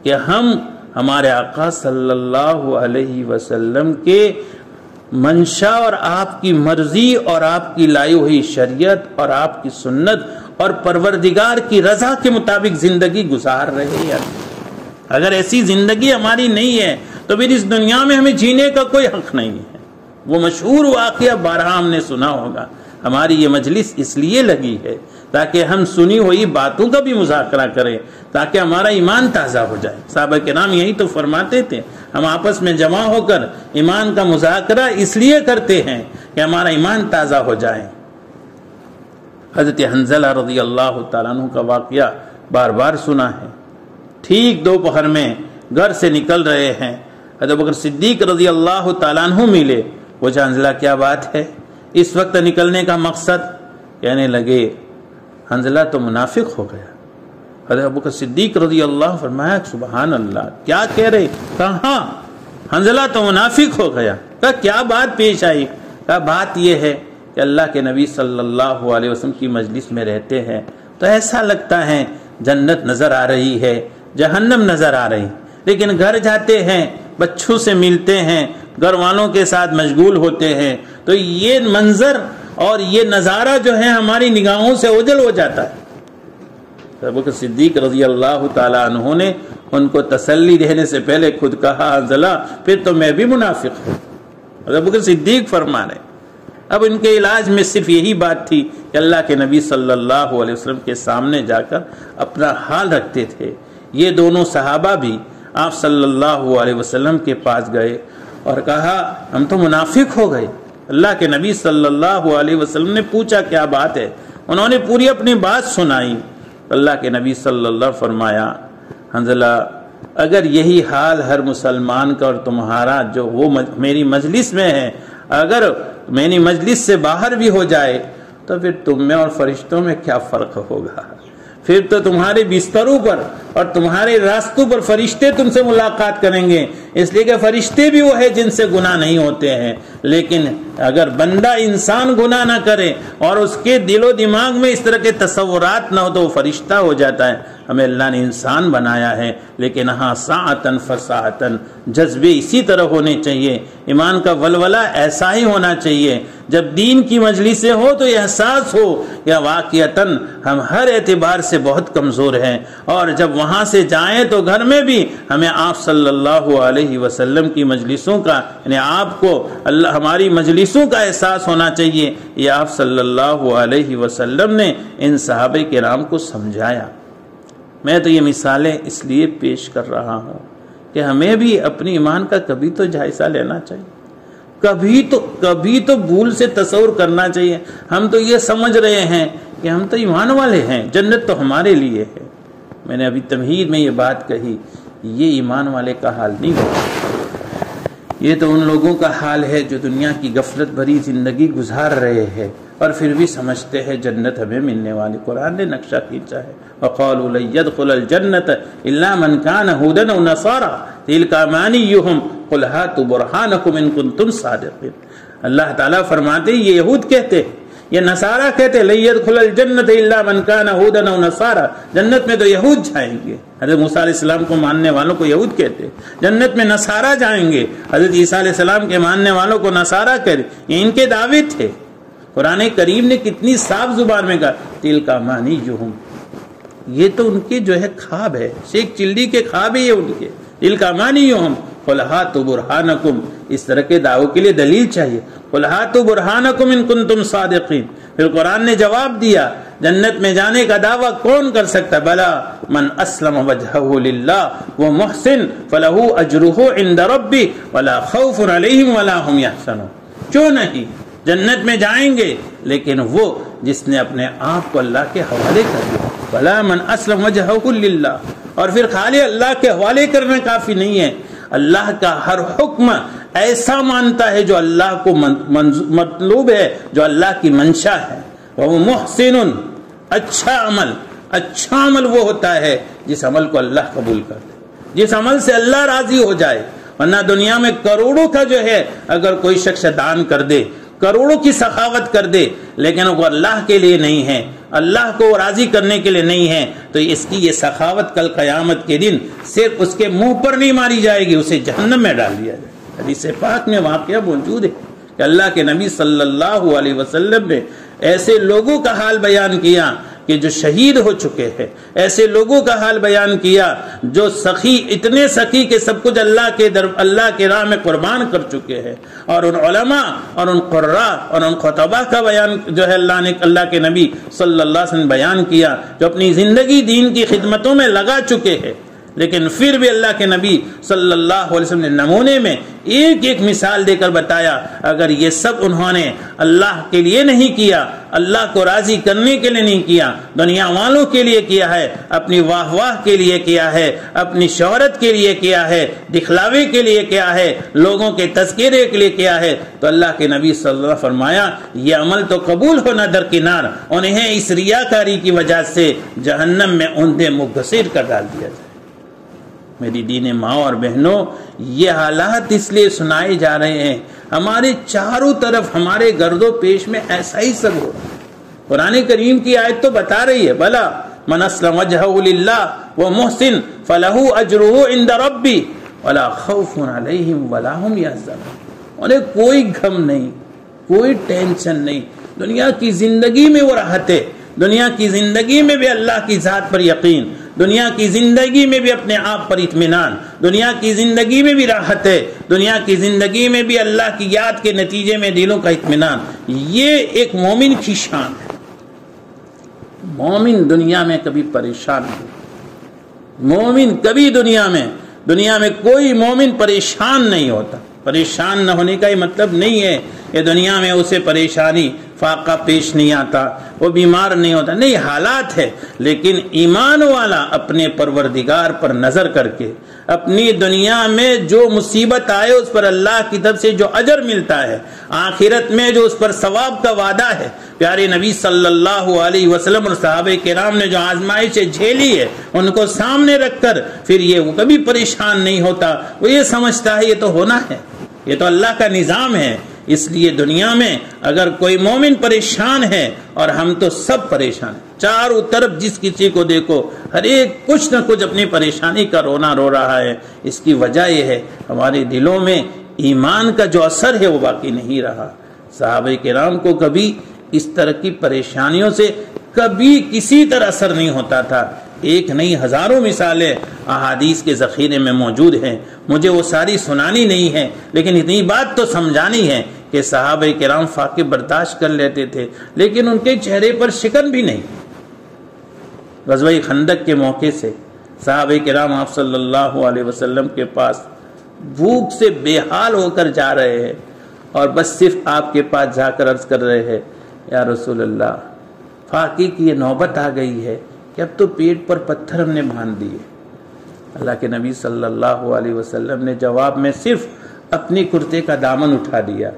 کہ ہم ہمارے آقا صلی اللہ علیہ وسلم کے منشا اور آپ کی مرضی اور آپ کی لائی ہوئی شریعت اور آپ کی سنت اور پروردگار کی رضا کے مطابق زندگی گزار رہے ہیں. اگر ایسی زندگی ہماری نہیں ہے تو پھر اس دنیا میں ہمیں جینے کا کوئی حق نہیں ہے. وہ مشہور واقعہ بارہا ہم نے سنا ہوگا. ہماری یہ مجلس اس لیے لگی ہے تاکہ ہم سنی ہوئی باتوں کا بھی مذاکرہ کریں، تاکہ ہمارا ایمان تازہ ہو جائے. صحابہ کرام یہی تو فرماتے تھے ہم آپس میں جمع ہو کر ایمان کا مذاکرہ اس لیے کرتے ہیں کہ ہمارا ایمان تازہ ہو جائے. حضرت حنظلہ رضی اللہ تعالیٰ عنہ کا واقعہ بار بار سنا ہے. ٹھیک دوپہر میں گھر سے نکل رہے ہیں، حضرت بکر صدیق رضی اللہ تعالیٰ عنہ ملے. پوچھا حنظلہ کیا بات ہے، اس وقت نکلنے کا مقصد؟ کہنے لگے حنظلہ تو منافق ہو گیا. حضرت بکر صدیق رضی اللہ فرمایا سبحان اللہ، کیا کہہ رہے؟ کہاں حنظلہ تو منافق ہو گیا. کہا کیا بات پیش آئی؟ کہا بات یہ ہے کہ اللہ کے نبی صلی اللہ علیہ وسلم کی مجلس میں رہتے ہیں تو ایسا لگتا ہے جنت نظر آ رہی ہے، جہنم نظر آ رہی، لیکن گھر جاتے ہیں، بچوں سے ملتے ہیں، گھر والوں کے ساتھ مشغول ہوتے ہیں تو یہ منظر اور یہ نظارہ جو ہے ہماری نگاہوں سے اوجھل ہو جاتا ہے. ابو بکر صدیق رضی اللہ تعالیٰ عنہ نے ان کو تسلی دینے سے پہلے خود کہا حنظلہ پھر تو میں بھی منافق ہوں. ابو بکر صدیق فرما رہے. اب ان کے علاج میں صرف یہی بات تھی کہ اللہ کے نبی صلی اللہ علیہ وسلم کے سامنے جا کر اپنا حال رکھتے تھے. یہ دونوں صحابہ بھی آپ صلی اللہ علیہ وسلم کے پاس گئے اور کہا ہم تو منافق ہو گئے. اللہ کے نبی صلی اللہ علیہ وسلم نے پوچھا کیا بات ہے، انہوں نے پوری اپنی بات سنائی. اللہ کے نبی صلی اللہ علیہ وسلم فرمایا حنظلہ اگر یہی حال ہر مسلمان کا اور تمہارا جو وہ میری مجلس میں ہے اگر میری مجلس سے باہر بھی ہو جائے تو پھر تم میں اور فرشتوں میں کیا فرق ہوگا؟ پھر تو تمہارے بستروں پر اور تمہارے راستوں پر فرشتے تم سے ملاقات کریں گے، اس لیے کہ فرشتے بھی وہ ہے جن سے گناہ نہیں ہوتے ہیں۔ لیکن اگر بندہ انسان گناہ نہ کرے اور اس کے دل و دماغ میں اس طرح کے تصورات نہ ہو تو وہ فرشتہ ہو جاتا ہے۔ ہمیں اللہ نے انسان بنایا ہے، لیکن ہاں ساعتن فساعتن جذبے اسی طرح ہونے چاہیے، ایمان کا ولولہ ایسا ہی ہونا چاہیے۔ جب دین کی مجلسیں ہو تو یہ احساس ہو یا واقعتاً ہم ہر اعتبار سے بہت کمزور ہیں، اور جب وہاں سے جائیں تو گھر میں بھی ہمیں آپ صلی اللہ علیہ وسلم کی مجلسوں کا، یعنی آپ کو ہماری مجلسوں کا احساس ہونا چاہیے۔ یہ آپ صلی اللہ علیہ وسلم نے ان صحابہ کرام کو سمجھایا۔ میں تو یہ مثالیں اس لیے پیش کر رہا ہوں کہ ہمیں بھی اپنے ایمان کا کبھی تو جائزہ لینا چاہیے، کبھی تو بھول سے تصور کرنا چاہیے۔ ہم تو یہ سمجھ رہے ہیں کہ ہم تو ایمان والے ہیں، جنت تو ہمارے لیے ہے۔ میں نے ابھی تمہید میں یہ بات کہی، یہ ایمان والے کا حال نہیں ہوتا، یہ تو ان لوگوں کا حال ہے جو دنیا کی غفلت بھری زندگی گزار رہے ہیں اور پھر بھی سمجھتے ہیں جنت ہمیں ملنے والی۔ قرآن نے نقشہ کھینچا ہے، وَقَالُوا لَن يَدْخُلَ الْجَنَّةَ إِلَّا مَنْ كَانَ هُودًا أَوْ نَصَارَىٰ تِلْكَ أَمَانِيُّهُمْ قُلْ هَاتُوا بُرْهَانَكُمْ إِن كُنتُمْ صَادِقِينَ۔ اللہ تعالیٰ فرماتے ہیں، یہ یہود کہتے ہیں، یہ نصارہ کہتے ہیں، لَن يَدْخُلَ الْجَنَّةَ إِلَّا مَنْ كَانَ هُودًا أَوْ نَصَارَىٰ، جنت میں تو یہود جائیں گے۔ حضرت موسیٰ علیہ السلام کو ماننے والوں کو یہود کہتے ہیں، جنت میں نصارہ جائیں گے۔ حضرت عیسیٰ علیہ السلام کے ماننے والوں کو نصارہ کہتے، یہ ان کے دعوے تھے۔ قرآن کریم نے کتنی صاف زبان میں کہا، تِلْكَ أَمَانِيُّهُمْ، یہ تو ان کے جو ہے خواب ہے، شیخ چلڈی کے خواب ہے یہ ان کے۔ تِلْكَ أَمَانِيُّهُمْ قُلْ هَاتُوا بُرْهَانَكُمْ، اس طرح کے دعووں کے لیے دلیل چاہیے۔ قُلْ هَاتُوا بُرْهَانَكُمْ إِن كُنتُمْ صَادِقِينَ۔ پھر قرآن نے جواب دیا، جنت میں جانے کا دعویٰ کون کر سکتا؟ بلا من اسلم وجهه للہ ومحسن فلہ اجرہ عند ربہ ولا خوف علیہم ولا هم يحزنون۔ کیوں نہیں؟ جنت میں جائیں گے لیکن وہ جس نے اپنے آپ کو اللہ کے حوالے کر دیا۔ بلا من اسلم وجهه للہ، اور پھر خالی اللہ کے حوالے کرنا کافی نہیں ہے، اللہ کا ہر حکم ایسا مانتا ہے جو اللہ کو مطلوب ہے، جو اللہ کی منشا ہے۔ وہ محسن، اچھا عمل وہ ہوتا ہے جس عمل کو اللہ قبول کر دے، جس عمل سے اللہ راضی ہو جائے۔ ورنہ دنیا میں کروڑوں کا جو ہے اگر کوئی شخص دان کر دے، کروڑوں کی سخاوت کر دے، لیکن وہ اللہ کے لیے نہیں ہے، اللہ کو راضی کرنے کے لیے نہیں ہے، تو اس کی یہ سخاوت کل قیامت کے دن صرف اس کے منہ پر نہیں ماری جائے گی، اسے جہنم میں ڈال دیا جائے۔ حدیث پاک میں واقعہ موجود ہے کہ اللہ کے نبی صلی اللہ علیہ وسلم نے ایسے لوگوں کا حال بیان کیا کہ جو شہید ہو چکے ہیں، ایسے لوگوں کا حال بیان کیا جو سخی، اتنے سخی کہ سب کچھ اللہ کے راہ میں قربان کر چکے ہیں، اور ان علماء اور ان قراء اور ان خطباء کا بیان جو ہے اللہ کے نبی صلی اللہ علیہ وسلم بیان کیا، جو اپنی زندگی دین کی خدمتوں میں لگا چکے ہیں، لیکن پھر بھی اللہ کے نبی صلی اللہ علیہ وسلم نے نمونے میں ایک ایک مثال دے کر بتایا، اگر یہ سب انہوں نے اللہ کے لیے نہیں کیا، اللہ کو راضی کرنے کے لیے نہیں کیا، دنیا والوں کے لیے کیا ہے، اپنی واہ واہ کے لیے کیا ہے، اپنی شہرت کے لیے کیا ہے، دکھلاوے کے لیے کیا ہے، لوگوں کے تذکرے کے لیے کیا ہے، تو اللہ کے نبی صلی اللہ علیہ وسلم فرمایا یہ عمل تو قبول ہونا درکنار، انہیں اس ریاکاری کی وجہ سے جہنم میں اوندھے مبصر کر ڈال دیا جائے۔ میری دین ماں اور بہنوں، یہ حالات اس لیے سنائے جا رہے ہیں، ہمارے چاروں طرف ہمارے گرد و پیش میں ایسا ہی سب ہو رہا ہے۔ قرآن کریم کی آیت تو بتا رہی ہے، بلا من اسلم وجہہ للہ ومحسن فلہ اجرہ عند ربہ ولا خوف علیہم ولا هم یحزنون۔ انہیں کوئی غم نہیں، کوئی ٹینشن نہیں، دنیا کی زندگی میں وہ راحت ہے، دنیا کی زندگی میں بھی اللہ کی ذات پر یقین، دنیا کی زندگی میں بھی اپنے آپ پر اطمینان، دنیا کی زندگی میں بھی راحت ہے، دنیا کی زندگی میں بھی اللہ کی یاد کے نتیجے میں دلوں کا اطمینان۔ یہ ایک مومن کی شان ہے۔ مومن دنیا میں کبھی پریشان نہیں، مومن کبھی دنیا میں کوئی مومن پریشان نہیں ہوتا۔ پریشان نہ ہونے کا یہ مطلب نہیں ہے کہ دنیا میں اسے پریشانی فاقہ پیش نہیں آتا، وہ بیمار نہیں ہوتا، نہیں، حالات ہے، لیکن ایمان والا اپنے پروردگار پر نظر کر کے اپنی دنیا میں جو مصیبت آئے اس پر اللہ کی طرف سے جو اجر ملتا ہے، آخرت میں جو اس پر ثواب کا وعدہ ہے، پیارے نبی صلی اللہ علیہ وسلم اور صحابہ کرام نے جو آزمائشیں جھیلی ہے ان کو سامنے رکھ کر پھر وہ کبھی پریشان نہیں ہوتا، وہ یہ سمجھتا ہے یہ تو ہونا ہے، یہ تو اللہ کا نظام ہے۔ اس لیے دنیا میں اگر کوئی مومن پریشان ہے، اور ہم تو سب پریشان ہیں، چاروں طرف جس کسی کو دیکھو ہر ایک کچھ نہ کچھ اپنی پریشانی کا رونا رو رہا ہے، اس کی وجہ یہ ہے ہمارے دلوں میں ایمان کا جو اثر ہے وہ باقی نہیں رہا۔ صحابہ کرام کو کبھی اس طرح کی پریشانیوں سے کبھی کسی طرح اثر نہیں ہوتا تھا۔ ایک نہیں ہزاروں مثالیں احادیث کے ذخیرے میں موجود ہیں، مجھے وہ ساری سنانی نہیں ہے، لیکن اتنی بات تو سمجھانی ہے کہ صحابہ کرام فاقے برداشت کر لیتے تھے، لیکن ان کے چہرے پر شکن بھی نہیں۔ غزوہ خندق کے موقع سے صحابہ کرام آپ صلی اللہ علیہ وسلم کے پاس بھوک سے بے حال ہو کر جا رہے ہیں، اور بس صرف آپ کے پاس جا کر عرض کر رہے ہیں، یا رسول اللہ، فاقے کی یہ نوبت آ گئی ہے کہ اب تو پیٹ پر پتھر ہم نے باندھ دیے۔ اللہ کے نبی صلی اللہ علیہ وسلم نے جواب میں صرف اپنی کرتے کا دامن اٹھا دیا۔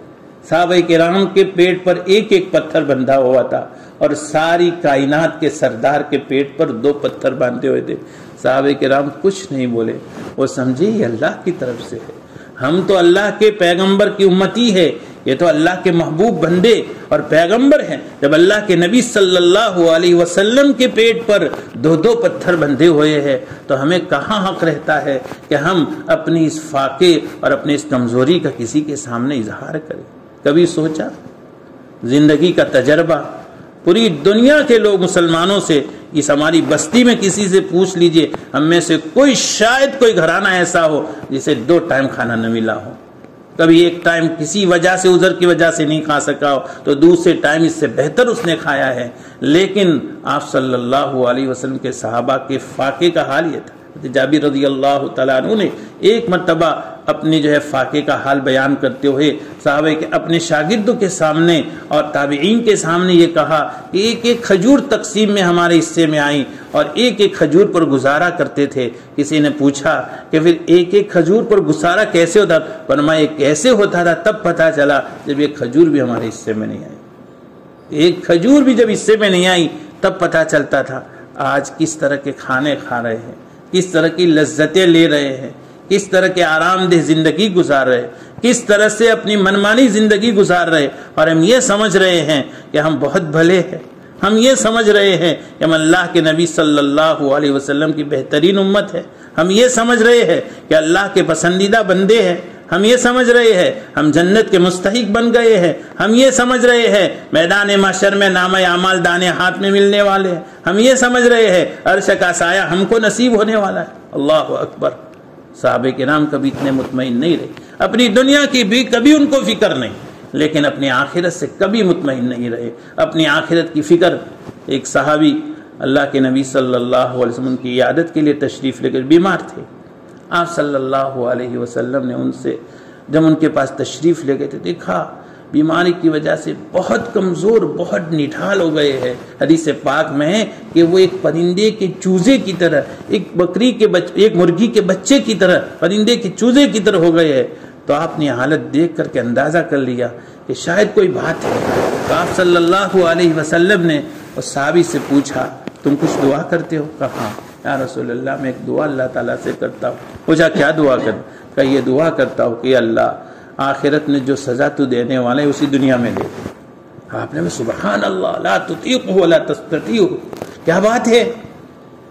صحابہ کرام کے پیٹ پر ایک ایک پتھر بندھا ہوا تھا، اور ساری کائنات کے سردار کے پیٹ پر 2 پتھر باندھے ہوئے تھے۔ صحابہ کرام کچھ نہیں بولے، وہ سمجھے یہ اللہ کی طرف سے ہے، ہم تو اللہ کے پیغمبر کی امتی ہے، یہ تو اللہ کے محبوب بندے اور پیغمبر ہیں۔ جب اللہ کے نبی صلی اللہ علیہ وسلم کے پیٹ پر 2 پتھر بندھے ہوئے ہیں تو ہمیں کہاں حق رہتا ہے کہ ہم اپنی اس فاقے اور اپنی اس کمزوری کا کسی کے سامنے اظہار کریں؟ کبھی سوچا؟ زندگی کا تجربہ، پوری دنیا کے لوگ مسلمانوں سے، اس ہماری بستی میں کسی سے پوچھ لیجئے، ہم میں سے شاید کوئی گھرانہ ایسا ہو جسے 2 ٹائم کھانا نہ ملا ہو، کبھی ایک ٹائم کسی وجہ سے، عذر کی وجہ سے نہیں کھا سکا ہو تو دوسرے ٹائم اس سے بہتر اس نے کھایا ہے۔ لیکن آپ صلی اللہ علیہ وسلم کے صحابہ کے فاقے کا حال یہ تھا۔ جابر رضی اللہ تعالیٰ عنہ نے ایک مرتبہ اپنی فاقے کا حال بیان کرتے ہوئے صحابہ کے اپنے شاگردوں کے سامنے اور تابعین کے سامنے یہ کہا کہ ایک ایک کھجور تقسیم میں ہمارے حصے میں آئی، اور ایک ایک کھجور پر گزارا کرتے تھے۔ کسی نے پوچھا کہ پھر ایک ایک کھجور پر گزارا کیسے ہوتا؟ فرمایا یہ کیسے ہوتا تھا تب پتہ چلا جب ایک کھجور بھی ہمارے حصے میں نہیں آئی، ایک کھجور بھی جب حصے میں نہیں آئی تب پتہ چلتا تھا آج کس طرح کے کھانے کھا رہے ہیں، کس طرح کی لذتیں لے رہے ہیں، کس طرح کے آرام دہ زندگی گزار رہے، کس طرح سے اپنی منمانی زندگی گزار رہے، اور ہم یہ سمجھ رہے ہیں کہ ہم بہت بھلے ہیں، ہم یہ سمجھ رہے ہیں کہ ہم اللہ کے نبی صلی اللہ علیہ وسلم کی بہترین امت ہے، ہم یہ سمجھ رہے ہیں کہ اللہ کے پسندیدہ بندے ہیں، ہم یہ سمجھ رہے ہیں ہم جنت کے مستحق بن گئے ہیں، ہم یہ سمجھ رہے ہیں میدان محشر میں نامہ اعمال دانے ہاتھ میں ملنے والے ہیں، ہم یہ سمجھ رہے ہیں عرش کا سایہ ہم کو نصیب ہونے والا ہے۔ اللہ اکبر! صحابہ کرام کبھی اتنے مطمئن نہیں رہے، اپنی دنیا کی بھی کبھی ان کو فکر نہیں، لیکن اپنی آخرت سے کبھی مطمئن نہیں رہے، اپنی آخرت کی فکر۔ ایک صحابی اللہ کے نبی صلی اللہ علیہ وسلم کی عیادت کے لیے تشریف لے کر بیمار تھے، آپ صلی اللہ علیہ وسلم نے ان سے جب ان کے پاس تشریف لے گئے تھے دیکھا بیماری کی وجہ سے بہت کمزور، بہت نڈھال ہو گئے ہیں۔ حدیث پاک میں ہے کہ وہ ایک پرندے کے چوزے کی طرح، ایک مرغی کے بچے کی طرح، پرندے کے چوزے کی طرح ہو گئے ہیں۔ تو آپ نے حالت دیکھ کر کے اندازہ کر لیا کہ شاید کوئی بات ہے، تو آپ صلی اللہ علیہ وسلم نے اس صحابی سے پوچھا تم کچھ دعا کرتے ہو؟ کہا ہاں یا رسول اللہ میں ایک دعا اللہ تعالیٰ سے کرتا ہوں۔ پوچھا کیا دعا کر؟ کہ یہ دعا کرتا ہوں کہ اللہ آخرت میں جو سزا تو دینے والا ہے اسی دنیا میں دے۔ آپ نے سبحان اللہ لا تطیقہ ولا تستطیعہ، کیا بات ہے،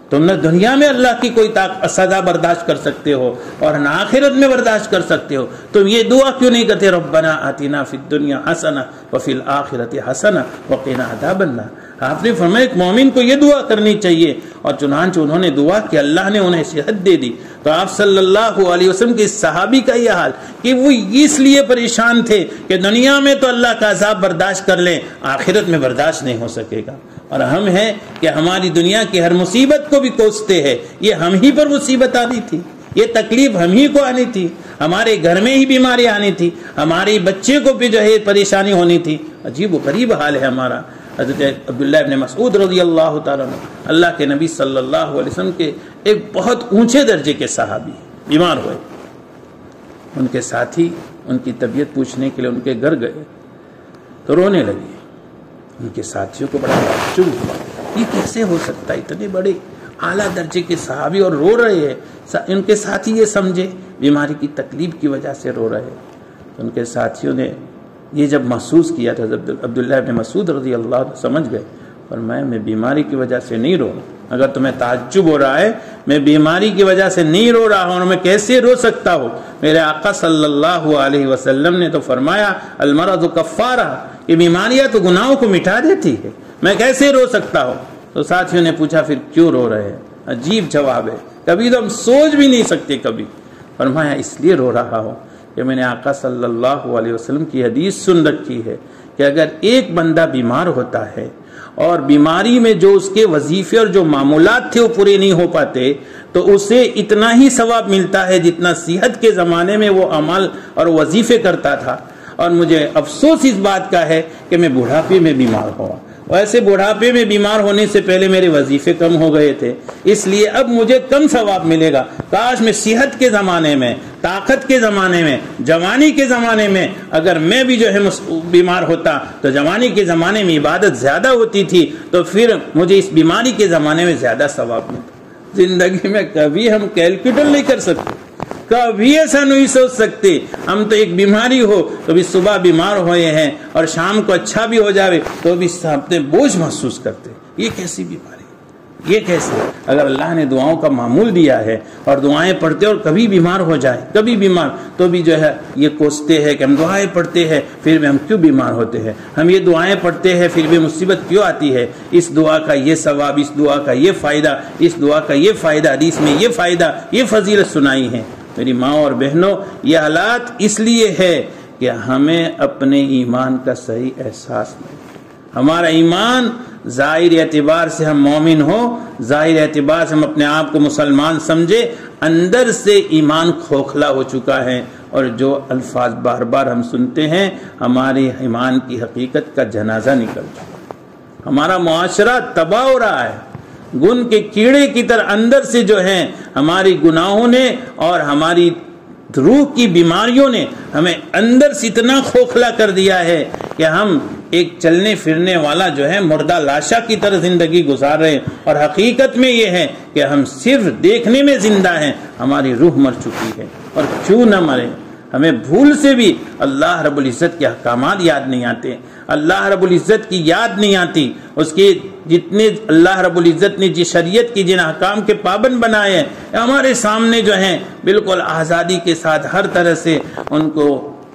تم نہ دنیا میں اللہ کی کوئی سزا برداشت کر سکتے ہو اور نہ آخرت میں برداشت کر سکتے ہو، تم یہ دعا کیوں نہیں کرتے ربنا آتنا فی الدنیا حسنہ وفی الآخرۃ حسنہ وقنا عذاب النار؟ آپ نے فرمایا ایک مومن کو یہ دعا کرنی چاہیے، اور چنانچہ انہوں نے دعا کہ اللہ نے انہیں صحت دے دی۔ تو آپ صلی اللہ علیہ وسلم کے صحابی کا یہ حال کہ وہ اس لیے پریشان تھے کہ دنیا میں تو اللہ کا عذاب برداشت کر لیں، آخرت میں برداشت نہیں ہو سکے گا۔ اور ہم ہیں کہ ہماری دنیا کی ہر مصیبت کو بھی کوستے ہیں، یہ ہم ہی پر مصیبت آ رہی تھی، یہ تکلیف ہم ہی کو آنی تھی، ہمارے گھر میں ہی بیماری آنی تھی، ہمارے بچے کو بھی جو ہے پریشانی ہونی تھی۔ عجیب و غریب حال ہے ہمارا۔ حضرت عبداللہ ابن مسعود رضی اللہ تعالیٰ عنہ اللہ کے نبی صلی اللہ علیہ وسلم کے ایک بہت اونچے درجے کے صحابی بیمار ہوئے، ان کے ساتھی ان کی طبیعت پوچھنے کے لیے ان کے گھر گئے تو رونے لگے۔ ان کے ساتھیوں کو بڑا تعجب ہوا، یہ کیسے ہو سکتا ہے، اتنے بڑے اعلیٰ درجے کے صحابی اور رو رہے ہیں۔ ان کے ساتھی یہ سمجھے بیماری کی تکلیف کی وجہ سے رو رہے ہیں۔ ان کے ساتھیوں نے یہ جب محسوس کیا تھا، عبداللہ ابن مسعود رضی اللہ عنہ سمجھ گئے، اور میں بیماری کی وجہ سے نہیں رو رہا، اگر تمہیں تعجب ہو رہا ہے میں بیماری کی وجہ سے نہیں رو رہا ہوں اور میں کیسے رو سکتا ہوں، میرے آقا صلی اللہ علیہ وسلم نے تو فرمایا المرض کفارہ، کہ بیماریاں تو گناہوں کو مٹا دیتی ہے، میں کیسے رو سکتا ہوں۔ تو ساتھیوں نے پوچھا پھر کیوں رو رہے ہیں؟ عجیب جواب ہے، کبھی تو ہم سوچ بھی نہیں سکتے کبھی۔ فرمایا اس لیے رو رہا ہوں کہ میں نے آقا صلی اللہ علیہ وسلم کی حدیث سن رکھی ہے کہ اگر ایک بندہ بیمار ہوتا ہے اور بیماری میں جو اس کے وظیفے اور جو معمولات تھے وہ پورے نہیں ہو پاتے تو اسے اتنا ہی ثواب ملتا ہے جتنا صحت کے زمانے میں وہ عمل اور وظیفے کرتا تھا۔ اور مجھے افسوس اس بات کا ہے کہ میں بڑھاپے میں بیمار ہوا، ویسے بڑھاپے میں بیمار ہونے سے پہلے میرے وظیفے کم ہو گئے تھے، اس لیے اب مجھے کم ثواب ملے گا۔ کاش میں صحت کے زمانے میں، طاقت کے زمانے میں، جوانی کے زمانے میں اگر میں بھی جو ہے بیمار ہوتا تو جوانی کے زمانے میں عبادت زیادہ ہوتی تھی تو پھر مجھے اس بیماری کے زمانے میں زیادہ ثواب ملتا۔ زندگی میں کبھی ہم کیلکولیٹر نہیں کر سکتے، کبھی ایسا نہیں سوچ سکتے۔ ہم تو ایک بیماری ہو تو بھی صبح بیمار ہوئے ہیں اور شام کو اچھا بھی ہو جاوے تو بھی اپنے بوجھ محسوس کرتے، یہ کیسی بیماری، یہ کیسے؟ اگر اللہ نے دعاؤں کا معمول دیا ہے اور دعائیں پڑھتے اور کبھی بیمار ہو جائے، کبھی بیمار تو بھی جو ہے یہ کوستے ہیں کہ ہم دعائیں پڑھتے ہیں پھر بھی ہم کیوں بیمار ہوتے ہیں، ہم یہ دعائیں پڑھتے ہیں پھر بھی مصیبت کیوں آتی ہے، اس دعا کا یہ ثواب، اس دعا کا یہ فائدہ، اس دعا کا یہ فائدہ، حدیث میں یہ فائدہ، یہ فضیلت سنائی ہے۔ میری ماں اور بہنوں، یہ حالات اس لیے ہے کہ ہمیں اپنے ایمان کا صحیح احساس نہیں۔ ہمارا ایمان ظاہر اعتبار سے ہم مومن ہو، ظاہر اعتبار سے ہم اپنے آپ کو مسلمان سمجھے، اندر سے ایمان کھوکھلا ہو چکا ہے، اور جو الفاظ بار بار ہم سنتے ہیں ہمارے ایمان کی حقیقت کا جنازہ نکل چکا، ہمارا معاشرہ تباہ ہو رہا ہے، گن کے کیڑے کی طرح اندر سے جو ہیں ہماری گناہوں نے اور ہماری روح کی بیماریوں نے ہمیں اندر سے اتنا کھوکھلا کر دیا ہے کہ ہم ایک چلنے پھرنے والا جو ہے مردہ لاشا کی طرح زندگی گزار رہے ہیں، اور حقیقت میں یہ ہے کہ ہم صرف دیکھنے میں زندہ ہیں، ہماری روح مر چکی ہے۔ اور کیوں نہ مرے، ہمیں بھول سے بھی اللہ رب العزت کے احکامات یاد نہیں آتے، اللہ رب العزت کی یاد نہیں آتی، اس کے جتنے اللہ رب العزت نے جس شریعت کی جن احکام کے پابند بنائے ہیں ہمارے سامنے جو ہیں بالکل آزادی کے ساتھ ہر طرح سے ان کو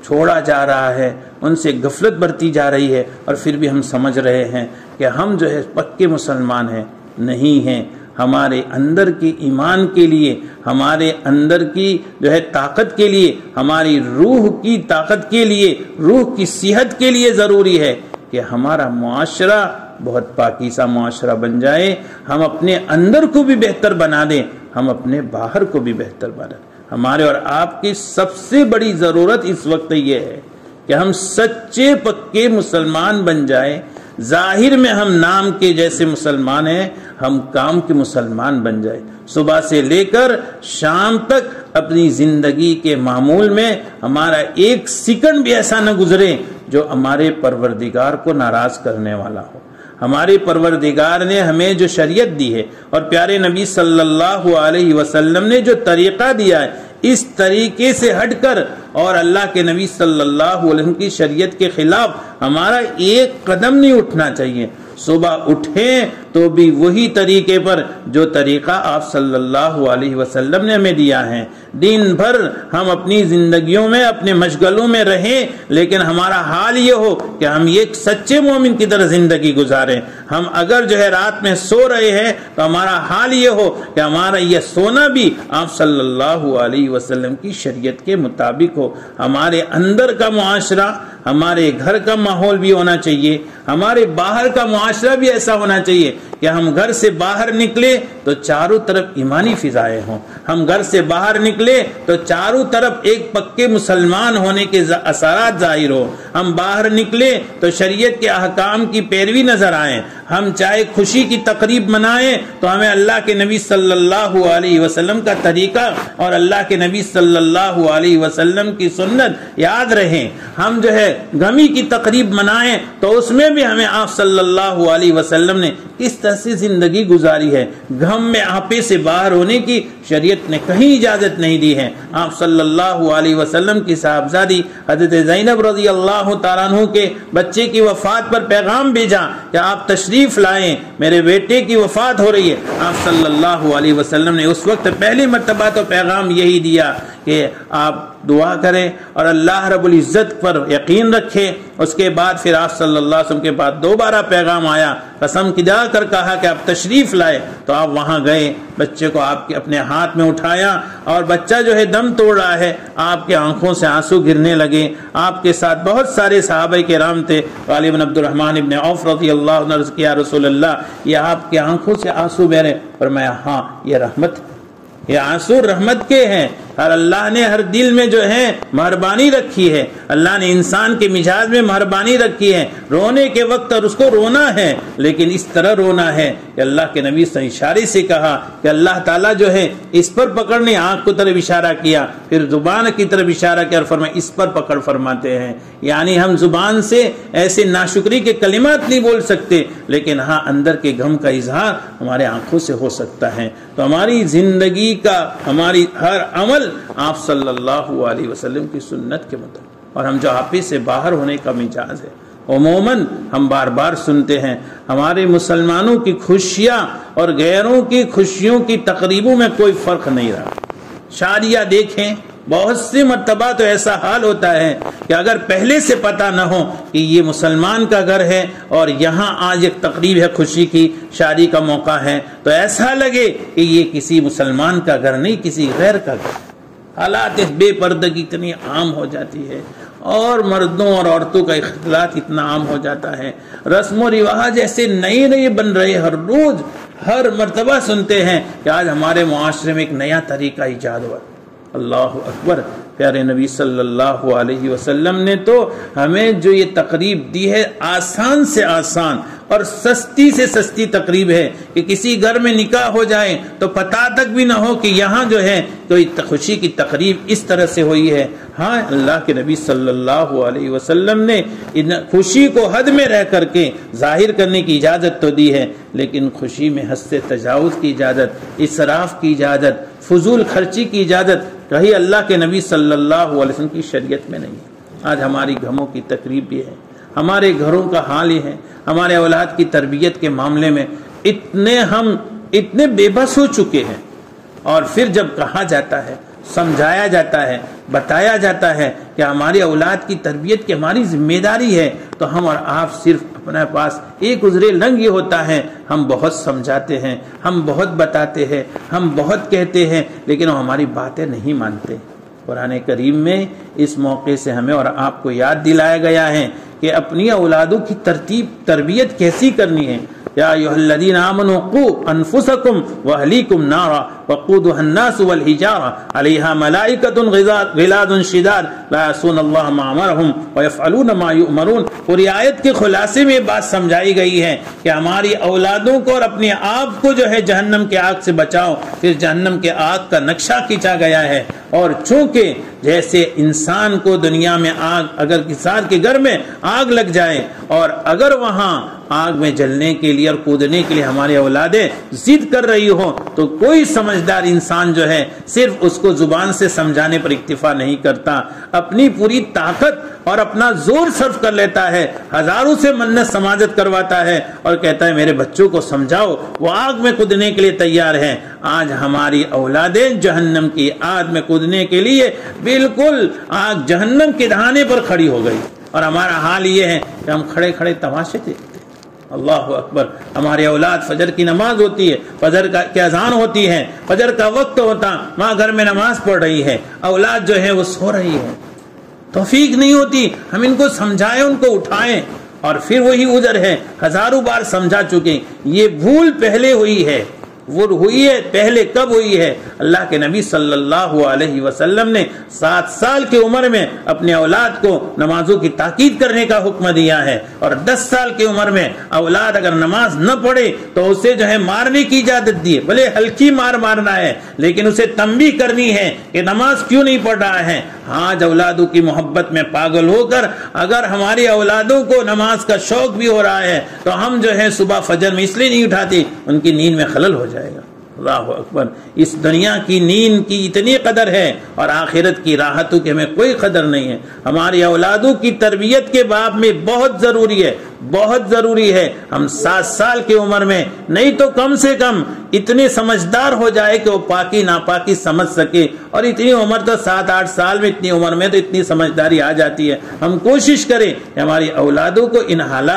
چھوڑا جا رہا ہے، ان سے غفلت برتی جا رہی ہے، اور پھر بھی ہم سمجھ رہے ہیں کہ ہم جو ہے پکے مسلمان ہیں، نہیں ہیں۔ ہمارے اندر کی ایمان کے لیے، ہمارے اندر کی جو ہے طاقت کے لیے، ہماری روح کی طاقت کے لیے، روح کی صحت کے لیے ضروری ہے کہ ہمارا معاشرہ بہت پاکیزہ معاشرہ بن جائے، ہم اپنے اندر کو بھی بہتر بنا دیں، ہم اپنے باہر کو بھی بہتر بنا دیں۔ ہمارے اور آپ کی سب سے بڑی ضرورت اس وقت یہ ہے کہ ہم سچے پکے مسلمان بن جائیں، ظاہر میں ہم نام کے جیسے مسلمان ہیں، ہم کام کے مسلمان بن جائیں، صبح سے لے کر شام تک اپنی زندگی کے معمول میں ہمارا ایک سیکنڈ بھی ایسا نہ گزرے جو ہمارے پروردگار کو ناراض کرنے والا ہو۔ ہمارے پروردگار نے ہمیں جو شریعت دی ہے اور پیارے نبی صلی اللہ علیہ وسلم نے جو طریقہ دیا ہے، اس طریقے سے ہٹ کر اور اللہ کے نبی صلی اللہ علیہ وسلم کی شریعت کے خلاف ہمارا ایک قدم نہیں اٹھنا چاہیے۔ صبح اٹھیں تو بھی وہی طریقے پر جو طریقہ آپ صلی اللہ علیہ وسلم نے ہمیں دیا ہے۔ دن بھر ہم اپنی زندگیوں میں اپنے مشغلوں میں رہیں، لیکن ہمارا حال یہ ہو کہ ہم ایک سچے مومن کی طرح زندگی گزاریں۔ ہم اگر جو ہے رات میں سو رہے ہیں تو ہمارا حال یہ ہو کہ ہمارا یہ سونا بھی آپ صلی اللہ علیہ وسلم کی شریعت کے مطابق ہو۔ ہمارے اندر کا معاشرہ، ہمارے گھر کا ماحول بھی ہونا چاہیے، ہمارے باہر کا معاشرہ بھی ایسا ہونا چاہیے کہ ہم گھر سے باہر نکلے تو چاروں طرف ایمانی فضائیں ہوں. ہم گھر سے باہر نکلے تو چاروں طرف ایک پکے مسلمان ہونے کے اثرات ظاہر ہو. ہم باہر نکلے تو شریعت کے احکام کی پیروی نظر آئے. ہم چاہے خوشی کی تقریب منائیں تو ہمیں اللہ کے نبی صلی اللہ علیہ وسلم کا طریقہ اور اللہ کے نبی صلی اللہ علیہ وسلم کی سنت یاد رہیں. ہم جو ہے غمی کی تقریب منائیں تو اس میں بھی ہمیں آپ صلی اللہ علیہ وسلم نے کس طرح سے زندگی گزاری ہے. غم میں آپے سے باہر ہونے کی شریعت نے کہیں اجازت نہیں دی ہے. آپ صلی اللہ علیہ وسلم کی صاحبزادی حضرت زینب رضی اللہ تعالیٰ عنہ کے بچے کی وفات پر پیغام بھیجا کہ آپ تشریف لائیں، میرے بیٹے کی وفات ہو رہی ہے. آپ صلی اللہ علیہ وسلم نے اس وقت پہلی مرتبہ تو پیغام یہی دیا کہ آپ دعا کریں اور اللہ رب العزت پر یقین رکھیں. اس کے بعد پھر آپ صلی اللہ علیہ وسلم کے بعد دوبارہ پیغام آیا، قسم کھلا کر کہا کہ آپ تشریف لائے. تو آپ وہاں گئے، بچے کو آپ کے اپنے ہاتھ میں اٹھایا اور بچہ جو ہے دم توڑ رہا ہے. آپ کے آنکھوں سے آنسو گرنے لگے. آپ کے ساتھ بہت سارے صحابہ کرام تھے. غالب بن عبد الرحمن ابن عوف رضی اللہ عنہ عرض کیا رسول اللہ یہ آپ کی آنکھوں سے آنسو بہ رہے؟ فرمایا ہاں یہ رحمت، یہ آنسو رحمت کے ہیں. اور اللہ نے ہر دل میں جو ہے مہربانی رکھی ہے. اللہ نے انسان کے مزاج میں مہربانی رکھی ہے. رونے کے وقت اور اس کو رونا ہے، لیکن اس طرح رونا ہے کہ اللہ کے نبی سے اشارے سے کہا کہ اللہ تعالیٰ جو ہے اس پر پکڑنے، آنکھ کی طرف اشارہ کیا، پھر زبان کی طرف اشارہ کیا اور فرمایا اس پر پکڑ فرماتے ہیں. یعنی ہم زبان سے ایسے ناشکری کے کلمات نہیں بول سکتے، لیکن ہاں اندر کے غم کا اظہار ہمارے آنکھوں سے ہو سکتا ہے. تو ہماری زندگی کا، ہماری ہر عمل آپ صلی اللہ علیہ وسلم کی سنت کے مطابق، اور ہم جو آپے سے باہر ہونے کا مزاج ہے. عموماً ہم بار بار سنتے ہیں ہمارے مسلمانوں کی خوشیاں اور غیروں کی خوشیوں کی تقریبوں میں کوئی فرق نہیں رہا. شادیاں دیکھیں، بہت سی مرتبہ تو ایسا حال ہوتا ہے کہ اگر پہلے سے پتہ نہ ہو کہ یہ مسلمان کا گھر ہے اور یہاں آج ایک تقریب ہے، خوشی کی، شادی کا موقع ہے، تو ایسا لگے کہ یہ کسی مسلمان کا گھر نہیں، کسی غیر کا گھر. حالات بے پردگی اتنی عام ہو جاتی ہے اور مردوں اور عورتوں کا اختلاط اتنا عام ہو جاتا ہے. رسم و رواج ایسے نئے نئے بن رہے. ہر روز ہر مرتبہ سنتے ہیں کہ آج ہمارے معاشرے میں ایک نیا طریقہ ایجاد ہوا. اللہ اکبر. پیارے نبی صلی اللہ علیہ وسلم نے تو ہمیں جو یہ تقریب دی ہے آسان سے آسان اور سستی سے سستی تقریب ہے کہ کسی گھر میں نکاح ہو جائے تو پتہ تک بھی نہ ہو کہ یہاں جو ہے کوئی خوشی کی تقریب اس طرح سے ہوئی ہے. ہاں اللہ کے نبی صلی اللہ علیہ وسلم نے ان خوشی کو حد میں رہ کر کے ظاہر کرنے کی اجازت تو دی ہے، لیکن خوشی میں حد سے تجاوز کی اجازت، اسراف کی اجازت، فضول خرچی کی اجازت کہیں اللہ کے نبی صلی اللہ علیہ وسلم کی شریعت میں نہیں ہے. آج ہماری غموں کی تقریب بھی ہے، ہمارے گھروں کا حال یہ ہے. ہمارے اولاد کی تربیت کے معاملے میں ہم اتنے بے بس ہو چکے ہیں، اور پھر جب کہا جاتا ہے، سمجھایا جاتا ہے، بتایا جاتا ہے کہ ہماری اولاد کی تربیت کی ہماری ذمہ داری ہے، تو ہم اور آپ صرف اپنے پاس ایک عذر لنگ یہ ہوتا ہے، ہم بہت سمجھاتے ہیں، ہم بہت بتاتے ہیں، ہم بہت کہتے ہیں، لیکن وہ ہماری باتیں نہیں مانتے. قرآن کریم میں اس موقع سے ہمیں اور آپ کو یاد دلایا گیا ہے کہ اپنی اولادوں کی تربیت کیسی کرنی ہے. یا ایھا الذین آمنوا قوا انفسکم واہلیکم نارا وقودها الناس والحجارہ علیہا ملائکۃ غلاظ شداد لا یعصون اللہ ما امرهم ویفعلون ما یؤمرون. پوری آیت کے خلاصے میں بات سمجھائی گئی ہے کہ ہماری اولادوں کو اور اپنے آپ کو جو ہے جہنم کے آگ سے بچاؤ. پھر جہنم کے آگ کا نقشہ کھینچا گیا ہے، اور چونکہ جیسے انسان کو دنیا میں آگ، اگر کسان کے گھر میں آگ لگ جائے اور اگر وہاں آگ میں جلنے کے لیے اور کودنے کے لیے ہماری اولادیں ضد کر رہی ہو، تو کوئی سمجھدار انسان جو ہے صرف اس کو زبان سے سمجھانے پر اکتفا نہیں کرتا، اپنی پوری طاقت اور اپنا زور صرف کر لیتا ہے، ہزاروں سے منت سماجت کرواتا ہے اور کہتا ہے میرے بچوں کو سمجھاؤ، وہ آگ میں کودنے کے لیے تیار ہیں. آج ہماری اولادیں جہنم کی آگ میں کودنے کے لیے بالکل آگ جہنم کے دہانے پر کھڑی ہو گئی، اور ہمارا حال یہ ہے کہ ہم کھڑے کھڑے تماشے دیکھتے. اللہ اکبر. ہماری اولاد فجر کی نماز ہوتی ہے، فجر کی اذان ہوتی ہے، فجر کا وقت ہوتا، ماں گھر میں نماز پڑھ رہی ہے، اولاد جو ہے وہ سو رہی ہے، توفیق نہیں ہوتی ہم ان کو سمجھائیں، ان کو اٹھائیں. اور پھر وہی عذر ہے، ہزاروں بار سمجھا چکے، یہ بھول پہلے ہوئی ہے، وہ ہوئی ہے پہلے کب ہوئی ہے؟ اللہ کے نبی صلی اللہ علیہ وسلم نے 7 سال کی عمر میں اپنے اولاد کو نمازوں کی تاکید کرنے کا حکم دیا ہے، اور 10 سال کی عمر میں اولاد اگر نماز نہ پڑھے تو اسے جو ہے مارنے کی اجازت دی ہے، بھلے ہلکی مار مارنا ہے لیکن اسے تنبیہ کرنی ہے کہ نماز کیوں نہیں پڑھ رہا ہے۔ آج اولادوں کی محبت میں پاگل ہو کر اگر ہماری اولادوں کو نماز کا شوق بھی ہو رہا ہے تو ہم جو ہے صبح فجر میں اس لیے نہیں اٹھاتے، ان کی نیند میں خلل ہو جائے گا۔ اللہ اکبر، اس دنیا کی نیند کی اتنی قدر ہے اور آخرت کی راحتوں کی ہمیں کوئی قدر نہیں ہے۔ ہماری اولادوں کی تربیت کے باب میں بہت ضروری ہے، بہت ضروری ہے۔ ہم 7 سال کی عمر میں نہیں تو کم سے کم اتنے سمجھدار ہو جائے کہ وہ پاکی ناپاکی سمجھ سکے، اور اتنی عمر تو 7-8 سال میں، اتنی عمر میں تو اتنی سمجھداری آ جاتی ہے۔ ہم کوشش کریں کہ ہماری اولادوں کو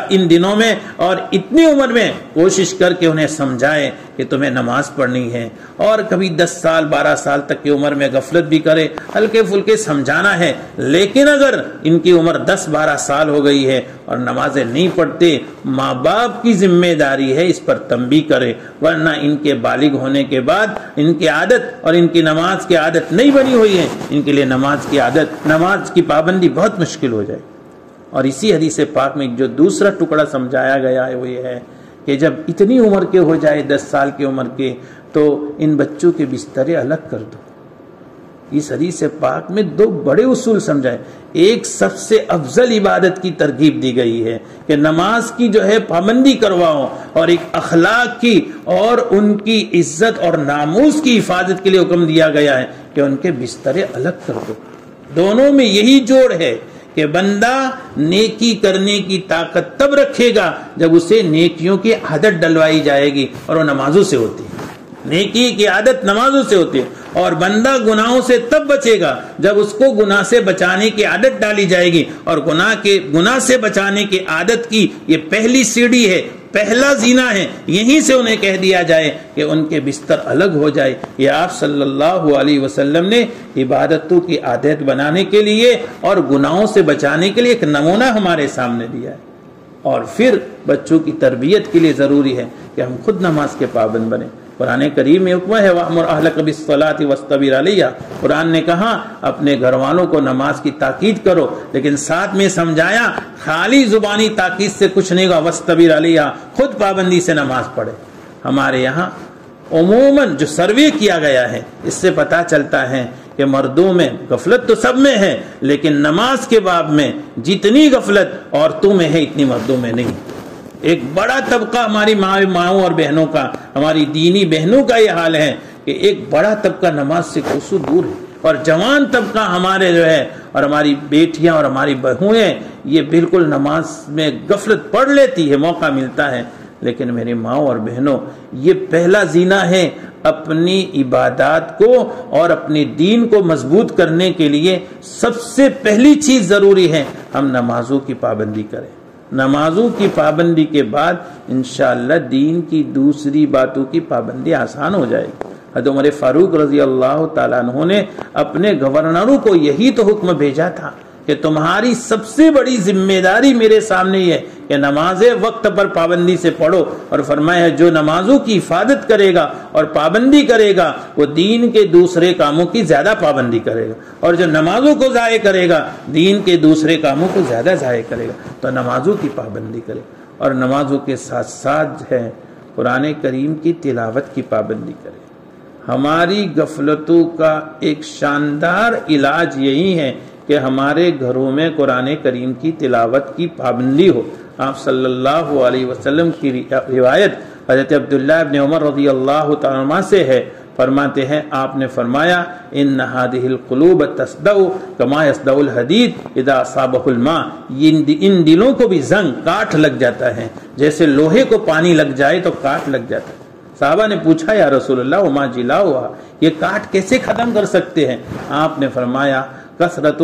ان دنوں میں اور اتنی عمر میں کوشش کر کے انہیں سمجھائیں کہ تمہیں نماز پڑھنی ہے، اور کبھی 10 سال 12 سال تک کی عمر میں غفلت بھی کرے، ہلکے پھلکے سمجھانا ہے، لیکن اگر ان کی عمر 10-12 سال ہو گئی ہے اور نمازیں نہیں پڑھتے، ماں باپ کی ذمہ داری ہے اس پر تنبیہ کرے، ورنہ ان کے بالغ ہونے کے بعد ان کی عادت اور ان کی نماز کی عادت نہیں بنی ہوئی ہے، ان کے لیے نماز کی پابندی بہت مشکل ہو جائے۔ اور اسی حدیث پاک میں جو دوسرا ٹکڑا سمجھایا گیا ہے وہ یہ ہے کہ جب اتنی عمر کے ہو جائے 10 سال کی عمر کے، تو ان بچوں کے بسترے الگ کر دو۔ اس حدیث پاک میں 2 بڑے اصول سمجھائے۔ ایک سب سے افضل عبادت کی ترغیب دی گئی ہے کہ نماز کی جو ہے پابندی کرواؤ، اور ایک اخلاق کی اور ان کی عزت اور ناموس کی حفاظت کے لیے حکم دیا گیا ہے کہ ان کے بسترے الگ کر دو۔ دونوں میں یہی جوڑ ہے کہ بندہ نیکی کرنے کی طاقت تب رکھے گا جب اسے نیکیوں کی عادت ڈلوائی جائے گی، اور وہ نمازوں سے ہوتی ہے۔ نیکی کی عادت نمازوں سے ہوتی ہے، اور بندہ گناہوں سے تب بچے گا جب اس کو گناہ سے بچانے کی عادت ڈالی جائے گی، اور گناہ سے بچانے کی عادت کی یہ پہلی سیڑھی ہے، پہلا زینہ ہے، یہیں سے انہیں کہہ دیا جائے کہ ان کے بستر الگ ہو جائے۔ یہ آپ صلی اللہ علیہ وسلم نے عبادتوں کی عادت بنانے کے لیے اور گناہوں سے بچانے کے لیے ایک نمونہ ہمارے سامنے دیا ہے۔ اور پھر بچوں کی تربیت کے لیے ضروری ہے کہ ہم خود نماز کے پابند بنیں۔ قرآن کریم میں حکم ہے وَأْمُرْ أَهْلَكَ بِالصَّلَاةِ وَاسْتَبِرْ عَلَيْهَا، قرآن نے کہا اپنے گھر والوں کو نماز کی تاکید کرو، لیکن ساتھ میں سمجھایا خالی زبانی تاکید سے کچھ نہیں گا، وَاسْتَبِرْ عَلَيْهَا، خود پابندی سے نماز پڑھے۔ ہمارے یہاں عموماً جو سروے کیا گیا ہے اس سے پتہ چلتا ہے کہ مردوں میں غفلت تو سب میں ہے، لیکن نماز کے باب میں جتنی غفلت عورتوں میں ہے اتنی مردوں میں نہیں۔ ایک بڑا طبقہ ہماری ماؤں اور بہنوں کا، ہماری دینی بہنوں کا یہ حال ہے کہ ایک بڑا طبقہ نماز سے کوسوں دور ہے، اور جوان طبقہ ہمارے جو ہے اور ہماری بیٹیاں اور ہماری بہویں یہ بالکل نماز میں غفلت پڑھ لیتی ہے، موقع ملتا ہے۔ لیکن میری ماؤں اور بہنوں، یہ پہلا زینہ ہے۔ اپنی عبادات کو اور اپنے دین کو مضبوط کرنے کے لیے سب سے پہلی چیز ضروری ہے ہم نمازوں کی پابندی کریں۔ نمازوں کی پابندی کے بعد انشاءاللہ دین کی دوسری باتوں کی پابندی آسان ہو جائے گی۔ حضرت عمر فاروق رضی اللہ تعالیٰ عنہ نے اپنے گورنروں کو یہی تو حکم بھیجا تھا کہ تمہاری سب سے بڑی ذمہ داری میرے سامنے یہ ہے کہ نماز وقت پر پابندی سے پڑھو، اور فرمایا جو نمازوں کی حفاظت کرے گا اور پابندی کرے گا وہ دین کے دوسرے کاموں کی زیادہ پابندی کرے گا، اور جو نمازوں کو ضائع کرے گا دین کے دوسرے کاموں کو زیادہ ضائع کرے گا۔ تو نمازوں کی پابندی کرے، اور نمازوں کے ساتھ ساتھ ہے قرآن کریم کی تلاوت کی پابندی کرے۔ ہماری غفلتوں کا ایک شاندار علاج یہی ہے کہ ہمارے گھروں میں قرآن کریم کی تلاوت کی پابندی ہو۔ آپ صلی اللہ علیہ وسلم کی روایت حضرت عبداللہ ابن عمر رضی اللہ تعالیٰ عنہ سے ہے، فرماتے ہیں آپ نے فرمایا ان هذه القلوب تصدع كما يصدع الحديد اذا اصابه الماء، ان دلوں کو بھی زنگ کاٹ لگ جاتا ہے جیسے لوہے کو پانی لگ جائے تو کاٹ لگ جاتا ہے۔ صحابہ نے پوچھا یا رسول اللہ وما جلاؤها، یہ کاٹ کیسے ختم کر سکتے ہیں؟ آپ نے فرمایا کثرت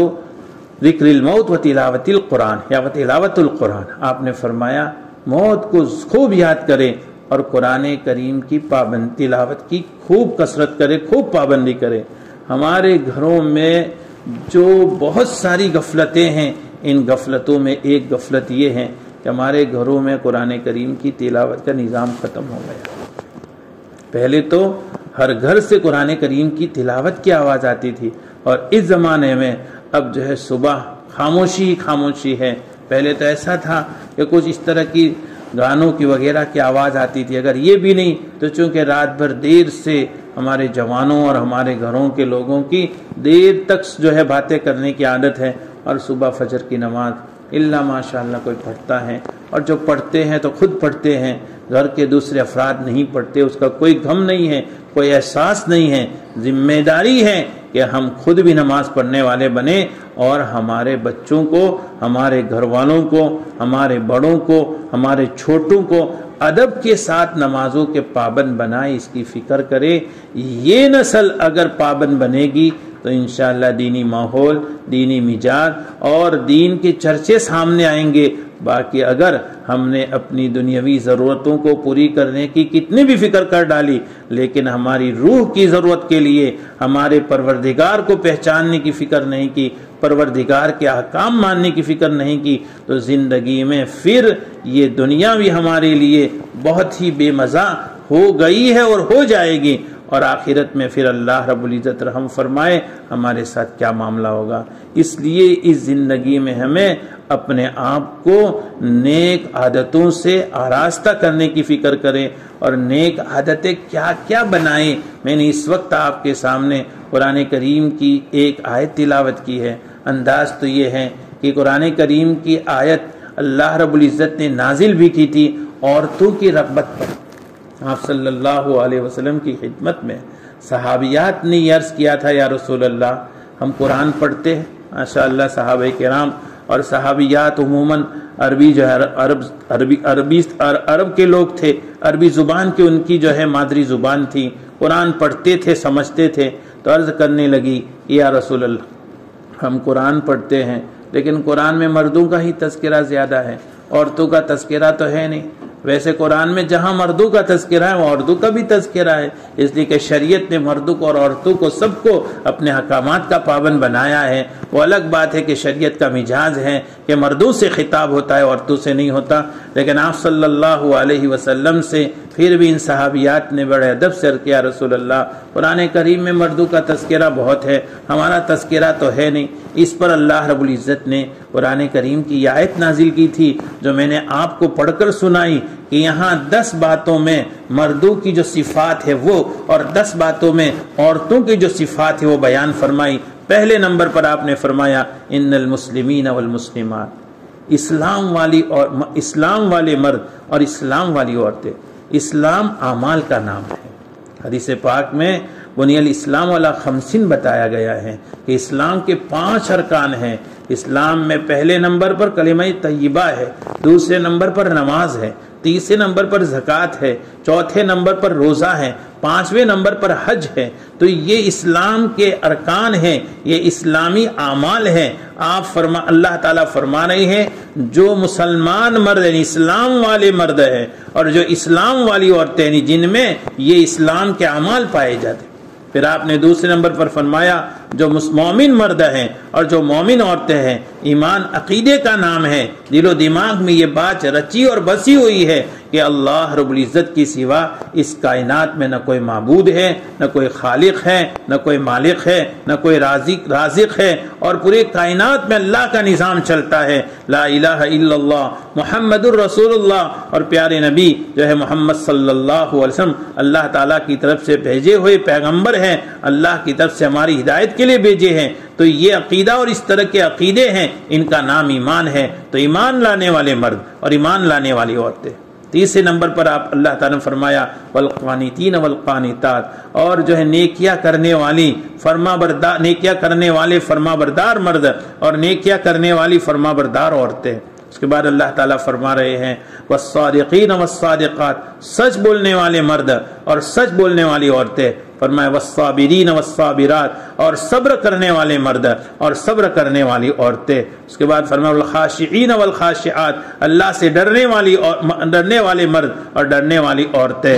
ذکر الموت و تلاوت القرآن یا و تلاوت القرآن، آپ نے فرمایا موت کو خوب یاد کرے اور قرآن کریم کی تلاوت کی خوب کثرت کرے، خوب پابندی کرے۔ ہمارے گھروں میں جو بہت ساری غفلتیں ہیں، ان غفلتوں میں ایک غفلت یہ ہے کہ کہ ہمارے گھروں میں قرآن کریم کی تلاوت کا نظام ختم ہو گیا۔ پہلے تو ہر گھر سے قرآن کریم کی تلاوت کی آواز آتی تھی، اور اس زمانے میں اب جو ہے صبح خاموشی خاموشی ہے۔ پہلے تو ایسا تھا کہ کچھ اس طرح کی گانوں کی وغیرہ کی آواز آتی تھی، اگر یہ بھی نہیں تو چونکہ رات بھر دیر سے ہمارے جوانوں اور ہمارے گھروں کے لوگوں کی دیر تک جو ہے باتیں کرنے کی عادت ہے، اور صبح فجر کی نماز اللہ ماشاء اللہ کوئی پڑھتا ہے، اور جو پڑھتے ہیں تو خود پڑھتے ہیں، گھر کے دوسرے افراد نہیں پڑھتے، اس کا کوئی غم نہیں ہے، کوئی احساس نہیں ہے۔ ذمہ داری ہے کہ ہم خود بھی نماز پڑھنے والے بنیں، اور ہمارے بچوں کو، ہمارے گھر والوں کو، ہمارے بڑوں کو، ہمارے چھوٹوں کو ادب کے ساتھ نمازوں کے پابند بنائے، اس کی فکر کرے۔ یہ نسل اگر پابند بنے گی تو انشاءاللہ دینی ماحول، دینی مزاج اور دین کے چرچے سامنے آئیں گے۔ باقی اگر ہم نے اپنی دنیاوی ضرورتوں کو پوری کرنے کی کتنی بھی فکر کر ڈالی، لیکن ہماری روح کی ضرورت کے لیے ہمارے پروردگار کو پہچاننے کی فکر نہیں کی، پروردگار کے احکام ماننے کی فکر نہیں کی، تو زندگی میں پھر یہ دنیا بھی ہمارے لیے بہت ہی بے مزہ ہو گئی ہے اور ہو جائے گی، اور آخرت میں پھر اللہ رب العزت رحم فرمائے ہمارے ساتھ کیا معاملہ ہوگا۔ اس لیے اس زندگی میں ہمیں اپنے آپ کو نیک عادتوں سے آراستہ کرنے کی فکر کریں، اور نیک عادتیں کیا کیا بنائیں۔ میں نے اس وقت آپ کے سامنے قرآن کریم کی ایک آیت تلاوت کی ہے۔ انداز تو یہ ہے کہ قرآن کریم کی آیت اللہ رب العزت نے نازل بھی کی تھی عورتوں کی رغبت پر۔ آپ صلی اللہ علیہ وسلم کی خدمت میں صحابیات نے یہ عرض کیا تھا، یا رسول اللہ ہم قرآن پڑھتے ہیں، ماشاء اللہ صحابہ کرام اور صحابیات عموماً عربی جو ہے عرب کے لوگ تھے، عربی زبان کی ان کی جو ہے مادری زبان تھی، قرآن پڑھتے تھے، سمجھتے تھے، تو عرض کرنے لگی یا رسول اللہ ہم قرآن پڑھتے ہیں لیکن قرآن میں مردوں کا ہی تذکرہ زیادہ ہے، عورتوں کا تذکرہ تو ہے نہیں۔ ویسے قرآن میں جہاں مردوں کا تذکرہ ہے وہ عورتوں کا بھی تذکرہ ہے، اس لیے کہ شریعت نے مردوں کو اور عورتوں کو سب کو اپنے احکامات کا پابند بنایا ہے۔ وہ الگ بات ہے کہ شریعت کا مزاج ہے کہ مردوں سے خطاب ہوتا ہے، عورتوں سے نہیں ہوتا، لیکن آپ صلی اللہ علیہ وسلم سے پھر بھی ان صحابیات نے بڑے ادب سے عرض کیا رسول اللہ قرآن کریم میں مردوں کا تذکرہ بہت ہے، ہمارا تذکرہ تو ہے نہیں۔ اس پر اللہ رب العزت نے قرآن کریم کی یہ آیت نازل کی تھی جو میں نے آپ کو پڑھ کر سنائی، کہ یہاں 10 باتوں میں مردوں کی جو صفات ہے وہ، اور 10 باتوں میں عورتوں کی جو صفات ہے وہ بیان فرمائی۔ پہلے نمبر پر آپ نے فرمایا ان المسلمین والمسلمات، اسلام والے مرد اور اسلام والی عورتیں۔ اسلام اعمال کا نام ہے۔ حدیث پاک میں بنی الاسلام علی 50 بتایا گیا ہے کہ اسلام کے 5 ارکان ہیں۔ اسلام میں پہلے نمبر پر کلمہ طیبہ ہے، دوسرے نمبر پر نماز ہے، تیسرے نمبر پر زکوٰۃ ہے، چوتھے نمبر پر روزہ ہے، 5ویں نمبر پر حج ہے۔ تو یہ اسلام کے ارکان ہیں، یہ اسلامی اعمال ہیں۔ اللہ تعالیٰ فرما رہے ہیں جو مسلمان مرد ہیں، اسلام والے مرد ہیں، اور جو اسلام والی عورتیں ہیں جن میں یہ اسلام کے اعمال پائے جاتے ہیں۔ پھر آپ نے دوسرے نمبر پر فرمایا جو مومن مرد ہیں اور جو مومن عورتیں ہیں۔ ایمان عقیدے کا نام ہے، دل و دماغ میں یہ بات رچی اور بسی ہوئی ہے کہ اللہ رب العزت کی سوا اس کائنات میں نہ کوئی معبود ہے، نہ کوئی خالق ہے، نہ کوئی مالک ہے، نہ کوئی رازق ہے، اور پورے کائنات میں اللہ کا نظام چلتا ہے۔ لا الہ الا اللہ محمد الرسول اللہ، اور پیارے نبی جو ہے محمد صلی اللہ علیہ وسلم اللہ تعالیٰ کی طرف سے بھیجے ہوئے پیغمبر ہیں، اللہ کی طرف سے ہماری ہدایت کے لیے بھیجے ہیں۔ تو یہ عقیدہ اور اس طرح کے عقیدے ہیں، ان کا نام ایمان ہے۔ تو ایمان لانے والے مرد اور ایمان لانے والی عورتیں۔ تیسرے نمبر پر آپ اللہ تعالیٰ نے فرمایا والقانتین والقانتات، اور جو ہے نیکیاں کرنے والے فرما بردار مرد اور نیکیاں کرنے والی فرما بردار عورتیں۔ اس کے بعد اللہ تعالیٰ فرما رہے ہیں والصادقین والصادقات، سچ بولنے والے مرد اور سچ بولنے والی عورتیں۔ فرمایا والصابرین والصابرات، اور صبر کرنے والے مرد اور صبر کرنے والی عورتیں. اس کے بعد فرمایا والخاشعین والخاشعات، اللہ سے ڈرنے والے مرد اور ڈرنے والی عورتیں.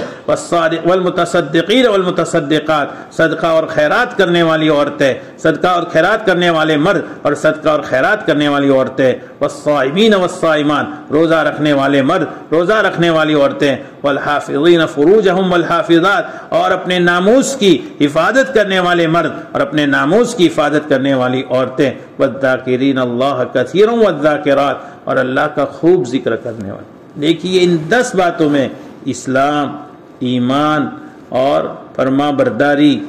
والمتصدقین والمتصدقات، صدقہ اور خیرات کرنے والی عورتیں، صدقہ اور خیرات کرنے والے مرد اور صدقہ اور خیرات کرنے والی عورتیں. والصائمین والصائمات، روزہ رکھنے والے مرد، روزہ رکھنے والی عورتیں. والحافظین فروجہم والحافظات، اور اپنے ناموس کی حفاظت کرنے والے مرد اور اپنے ناموس کی حفاظت کرنے والی عورتیں. والذاکرین اللہ کثیرا والذاکرات، اور اللہ کا خوب ذکر کرنے والے. دیکھیے ان 10 باتوں میں اسلام، ایمان اور فرما برداری،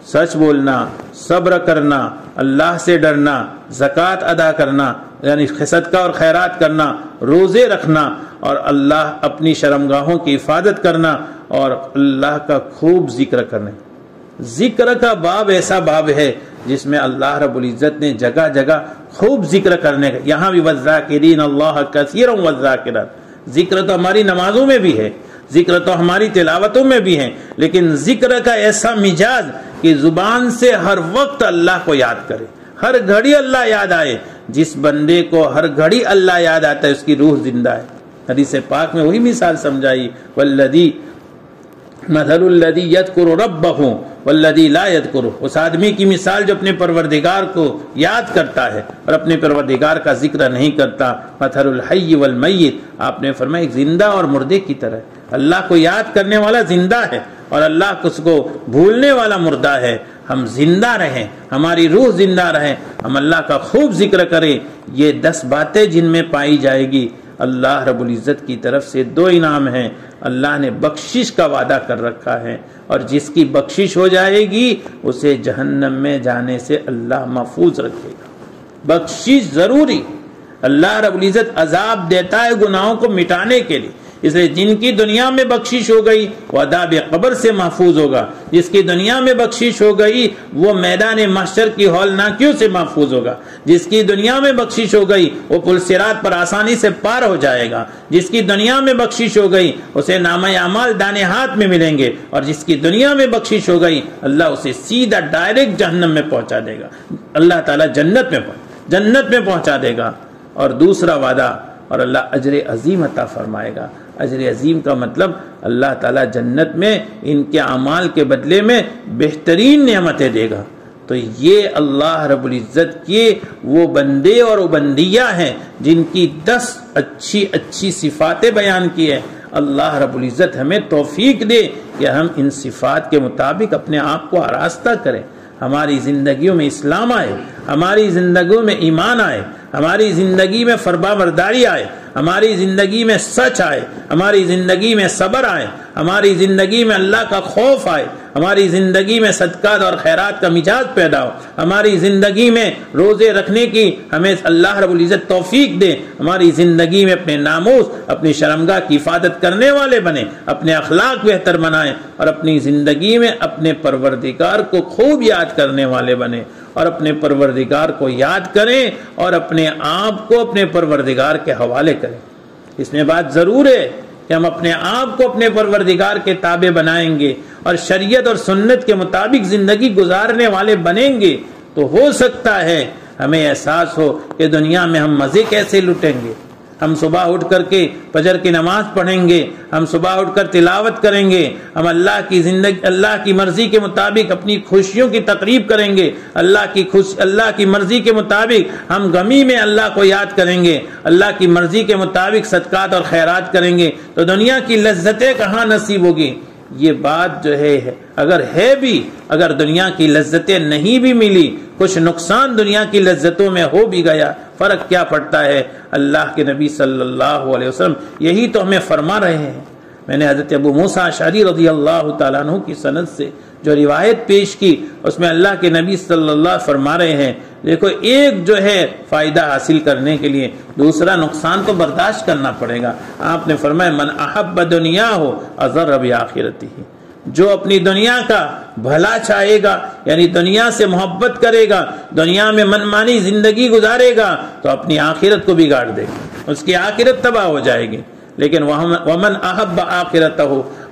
سچ بولنا، صبر کرنا، اللہ سے ڈرنا، زکوٰۃ ادا کرنا یعنی صدقہ اور خیرات کرنا، روزے رکھنا اور اللہ اپنی شرمگاہوں کی حفاظت کرنا اور اللہ کا خوب ذکر کرنا. ذکر کا باب ایسا باب ہے جس میں اللہ رب العزت نے جگہ جگہ خوب ذکر کرنے کا. یہاں بھی والذاکرین اللہ کثیرا والذاکرات، ذکر تو ہماری نمازوں میں بھی ہے، ذکر تو ہماری تلاوتوں میں بھی ہے، لیکن ذکر کا ایسا مزاج کہ زبان سے ہر وقت اللہ کو یاد کرے، ہر گھڑی اللہ یاد آئے. جس بندے کو ہر گھڑی اللہ یاد آتا ہے اس کی روح زندہ ہے. حدیث پاک میں وہی مثال سمجھائی، والذی مثل الذی یذکر ربہ والذی لا یذکر، اس آدمی کی مثال جو اپنے پروردگار کو یاد کرتا ہے اور اپنے پروردگار کا ذکر نہیں کرتا. مثل الحی والمیت، آپ نے فرمایا ایک زندہ اور مردے کی طرح. اللہ کو یاد کرنے والا زندہ ہے اور اللہ اس کو بھولنے والا مردہ ہے. ہم زندہ رہیں، ہماری روح زندہ رہے، ہم اللہ کا خوب ذکر کریں. یہ 10 باتیں جن میں پائی جائے گی. اللہ رب العزت کی طرف سے 2 انعام ہیں. اللہ نے بخشش کا وعدہ کر رکھا ہے اور جس کی بخشش ہو جائے گی اسے جہنم میں جانے سے اللہ محفوظ رکھے گا. بخشش ضروری. اللہ رب العزت عذاب دیتا ہے گناہوں کو مٹانے کے لیے، اس لیے جن کی دنیا میں بخشش ہو گئی وہ عذاب قبر سے محفوظ ہوگا، جس کی دنیا میں بخشش ہو گئی وہ میدان محشر کی ہولناکیوں سے محفوظ ہوگا، جس کی دنیا میں بخشش ہو گئی وہ پل صراط پر آسانی سے پار ہو جائے گا، جس کی دنیا میں بخشش ہو گئی اسے نامہ اعمال دانے ہاتھ میں ملیں گے، اور جس کی دنیا میں بخشش ہو گئی اللہ اسے سیدھا ڈائریکٹ جہنم میں پہنچا دے گا. اللہ تعالیٰ جنت میں پہنچا دے گا. اور دوسرا وعدہ، اور اللہ اجر عظیم عطا فرمائے گا. اجر عظیم کا مطلب اللہ تعالیٰ جنت میں ان کے اعمال کے بدلے میں بہترین نعمتیں دے گا. تو یہ اللہ رب العزت کے وہ بندے اور وہ بندیاں ہیں جن کی 10 اچھی صفاتیں بیان کی ہیں. اللہ رب العزت ہمیں توفیق دے کہ ہم ان صفات کے مطابق اپنے آپ کو آراستہ کریں. ہماری زندگیوں میں اسلام آئے، ہماری زندگیوں میں ایمان آئے، ہماری زندگی میں فرمانبرداری آئے، ہماری زندگی میں سچ آئے، ہماری زندگی میں صبر آئے، ہماری زندگی میں اللہ کا خوف آئے، ہماری زندگی میں صدقات اور خیرات کا مزاج پیدا ہو، ہماری زندگی میں روزے رکھنے کی ہمیں اللہ رب العزت توفیق دے، ہماری زندگی میں اپنے ناموس، اپنی شرمگاہ کی حفاظت کرنے والے بنے، اپنے اخلاق بہتر بنائیں اور اپنی زندگی میں اپنے پروردگار کو خوب یاد کرنے والے بنے اور اپنے پروردگار کو یاد کریں اور اپنے آپ کو اپنے پروردگار کے حوالے کریں. اس میں بات ضرور ہے کہ ہم اپنے آپ کو اپنے پروردگار کے تابع بنائیں گے اور شریعت اور سنت کے مطابق زندگی گزارنے والے بنیں گے تو ہو سکتا ہے ہمیں احساس ہو کہ دنیا میں ہم مزے کیسے لٹیں گے. ہم صبح اٹھ کر کے فجر کی نماز پڑھیں گے، ہم صبح اٹھ کر تلاوت کریں گے، ہم اللہ کی مرضی کے مطابق اپنی خوشیوں کی تقریب کریں گے، اللہ کی مرضی کے مطابق ہم غمی میں اللہ کو یاد کریں گے، اللہ کی مرضی کے مطابق صدقات اور خیرات کریں گے تو دنیا کی لذتیں کہاں نصیب ہوگی. یہ بات جو ہے اگر دنیا کی لذتیں نہیں بھی ملی، کچھ نقصان دنیا کی لذتوں میں ہو بھی گیا، فرق کیا پڑتا ہے. اللہ کے نبی صلی اللہ علیہ وسلم یہی تو ہمیں فرما رہے ہیں. میں نے حضرت ابو موسیٰ اشعری رضی اللہ تعالیٰ عنہ کی سند سے جو روایت پیش کی اس میں اللہ کے نبی صلی اللہ علیہ وسلم فرما رہے ہیں دیکھو ایک جو ہے فائدہ حاصل کرنے کے لیے دوسرا نقصان تو برداشت کرنا پڑے گا. آپ نے فرمایا من احب دنیا ہو اضر بآخرتہ، جو اپنی دنیا کا بھلا چاہے گا یعنی دنیا سے محبت کرے گا، دنیا میں منمانی زندگی گزارے گا تو اپنی آخرت کو بگاڑ دے گا، اس کی آخرت تباہ ہو جائے گی. لیکن ومن احب آخرتہ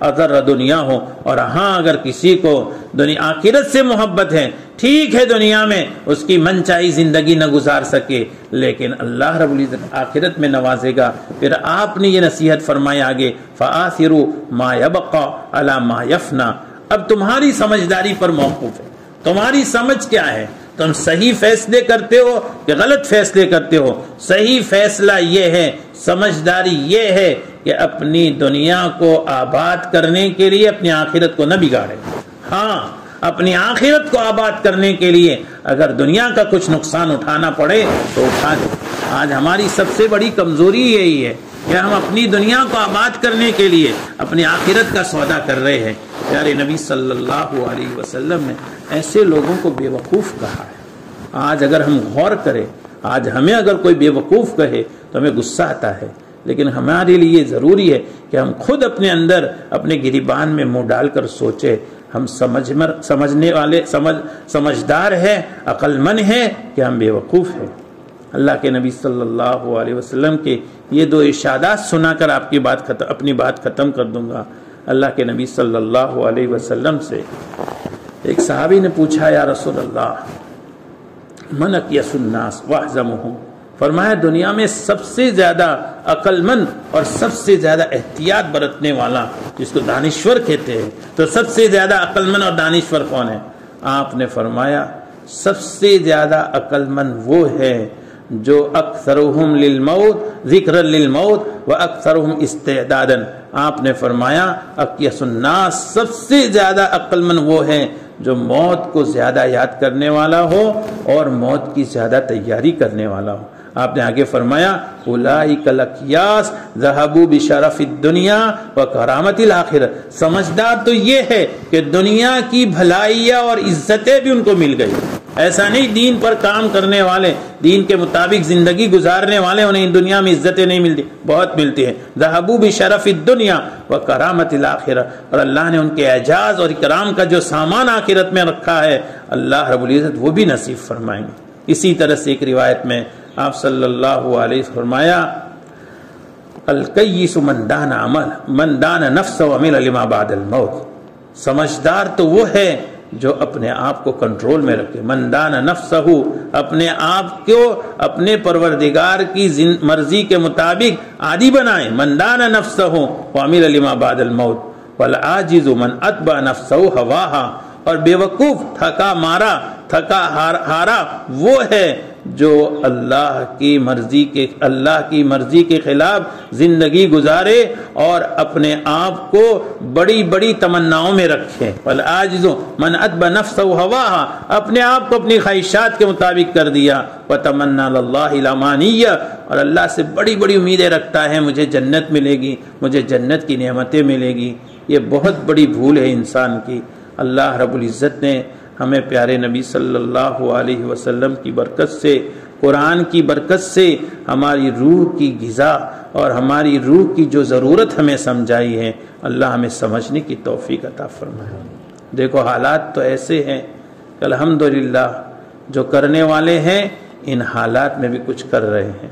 اضر دنیا ہو، اور ہاں اگر کسی کو دنیا آخرت سے محبت ہے، ٹھیک ہے دنیا میں اس کی من چاہی زندگی نہ گزار سکے، لیکن اللہ رب العزت آخرت میں نوازے گا۔ پھر آپ نے یہ نصیحت فرمائی آگے، فآثروا ما يبقى على ما يفنى۔ اب تمہاری سمجھداری پر موقوف ہے، تمہاری سمجھ کیا ہے، تم صحیح فیصلے کرتے ہو کہ غلط فیصلے کرتے ہو؟ صحیح فیصلہ یہ ہے، سمجھداری یہ ہے کہ اپنی دنیا کو آباد کرنے کے لیے اپنی آخرت کو نہ بگاڑے۔ ہاں، اپنی آخرت کو آباد کرنے کے لیے اگر دنیا کا کچھ نقصان اٹھانا پڑے تو اٹھا دے۔ آج ہماری سب سے بڑی کمزوری یہی ہے کہ ہم اپنی دنیا کو آباد کرنے کے لیے اپنی آخرت کا سودا کر رہے ہیں۔ پیارے نبی صلی اللہ علیہ وسلم نے ایسے لوگوں کو بے وقوف کہا ہے۔ آج اگر ہم غور کریں، آج ہمیں اگر کوئی بے وقوف کہے تو ہمیں غصہ آتا ہے، لیکن ہمارے لیے ضروری ہے کہ ہم خود اپنے اندر اپنے گریبان میں منہ ڈال کر سوچیں، ہم سمجھنے والے سمجھدار ہیں، عقل مند ہیں کہ ہم بے وقوف ہیں۔ اللہ کے نبی صلی اللہ علیہ وسلم کے یہ دو ارشادات سنا کر اپنی بات ختم کر دوں گا۔ اللہ کے نبی صلی اللہ علیہ وسلم سے ایک صحابی نے پوچھا، یا رسول اللہ من اکیس الناس واحزمہم، فرمایا دنیا میں سب سے زیادہ عقل مند اور سب سے زیادہ احتیاط برتنے والا، جس کو دانشور کہتے ہیں، تو سب سے زیادہ عقل مند اور دانشور کون ہے؟ آپ نے فرمایا سب سے زیادہ عقل مند وہ ہے جو اکثرہم للموت ذکر للموت و اکثرہم استعدادا۔ آپ نے فرمایا اکیس الناس، سب سے زیادہ عقل مند وہ ہے جو موت کو زیادہ یاد کرنے والا ہو اور موت کی زیادہ تیاری کرنے والا ہو۔ آپ نے آگے فرمایا اولئک الاکیاس ذهبوا بشرف الدنیا وکرامت الآخرہ، سمجھدار تو یہ ہے کہ دنیا کی بھلائیاں اور عزتیں بھی ان کو مل گئی۔ ایسا نہیں دین پر کام کرنے والے، دین کے مطابق زندگی گزارنے والے، انہیں دنیا میں عزتیں نہیں ملتی، بہت ملتی ہیں۔ ذهبوا بشرف الدنیا وکرامت الآخرہ، اور اللہ نے ان کے اعزاز اور اکرام کا جو سامان آخرت میں رکھا ہے اللہ رب العزت وہ بھی نصیب فرمائیں گے۔ اسی طرح سے ایک روایت میں آپ صلی اللہ علیہ وسلم فرمایا الکیس من دان نفس وعمل لما بعد الموت، سمجھدار تو وہ ہے جو اپنے آپ کو کنٹرول میں رکھے، من دان نفسہ، اپنے آپ کو اپنے پروردگار کی مرضی کے مطابق عادی بنائے، من دان نفسہ وعمل لما بعد الموت، والعاجز من اتبع نفسہ ہواہا، اور بے وقوف تھکا ہارا وہ ہے جو اللہ کی مرضی کے خلاف زندگی گزارے اور اپنے آپ کو بڑی بڑی تمناؤں میں رکھے۔ والعاجز من اتبع نفسہ ہواہا، اپنے آپ کو اپنی خواہشات کے مطابق کر دیا۔ وتمنى اللہ الامانیہ، اور اللہ سے بڑی بڑی امیدیں رکھتا ہے، مجھے جنت ملے گی، مجھے جنت کی نعمتیں ملے گی۔ یہ بہت بڑی بھول ہے انسان کی۔ اللہ رب العزت نے ہمیں پیارے نبی صلی اللہ علیہ وسلم کی برکت سے، قرآن کی برکت سے ہماری روح کی غذا اور ہماری روح کی جو ضرورت ہمیں سمجھائی ہے، اللہ ہمیں سمجھنے کی توفیق عطا فرمائے۔ دیکھو حالات تو ایسے ہیں کہ الحمدللہ جو کرنے والے ہیں ان حالات میں بھی کچھ کر رہے ہیں،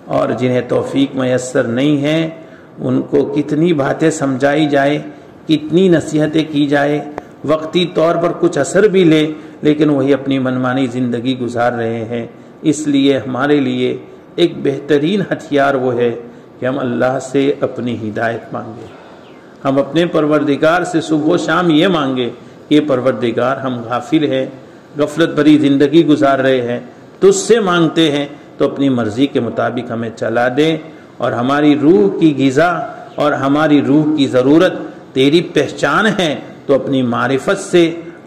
اور جنہیں توفیق میسر نہیں ہے ان کو کتنی باتیں سمجھائی جائے، کتنی نصیحتیں کی جائے، وقتی طور پر کچھ اثر بھی لے، لیکن وہی اپنی منمانی زندگی گزار رہے ہیں۔ اس لیے ہمارے لیے ایک بہترین ہتھیار وہ ہے کہ ہم اللہ سے اپنی ہدایت مانگیں، ہم اپنے پروردگار سے صبح و شام یہ مانگیں کہ پروردگار ہم غافل ہیں، غفلت بھری زندگی گزار رہے ہیں، تجھ سے مانگتے ہیں تو اپنی مرضی کے مطابق ہمیں چلا دے، اور ہماری روح کی غذا اور ہماری روح کی ضرورت تیری پہچان ہے، تو اپنی معرفت سے،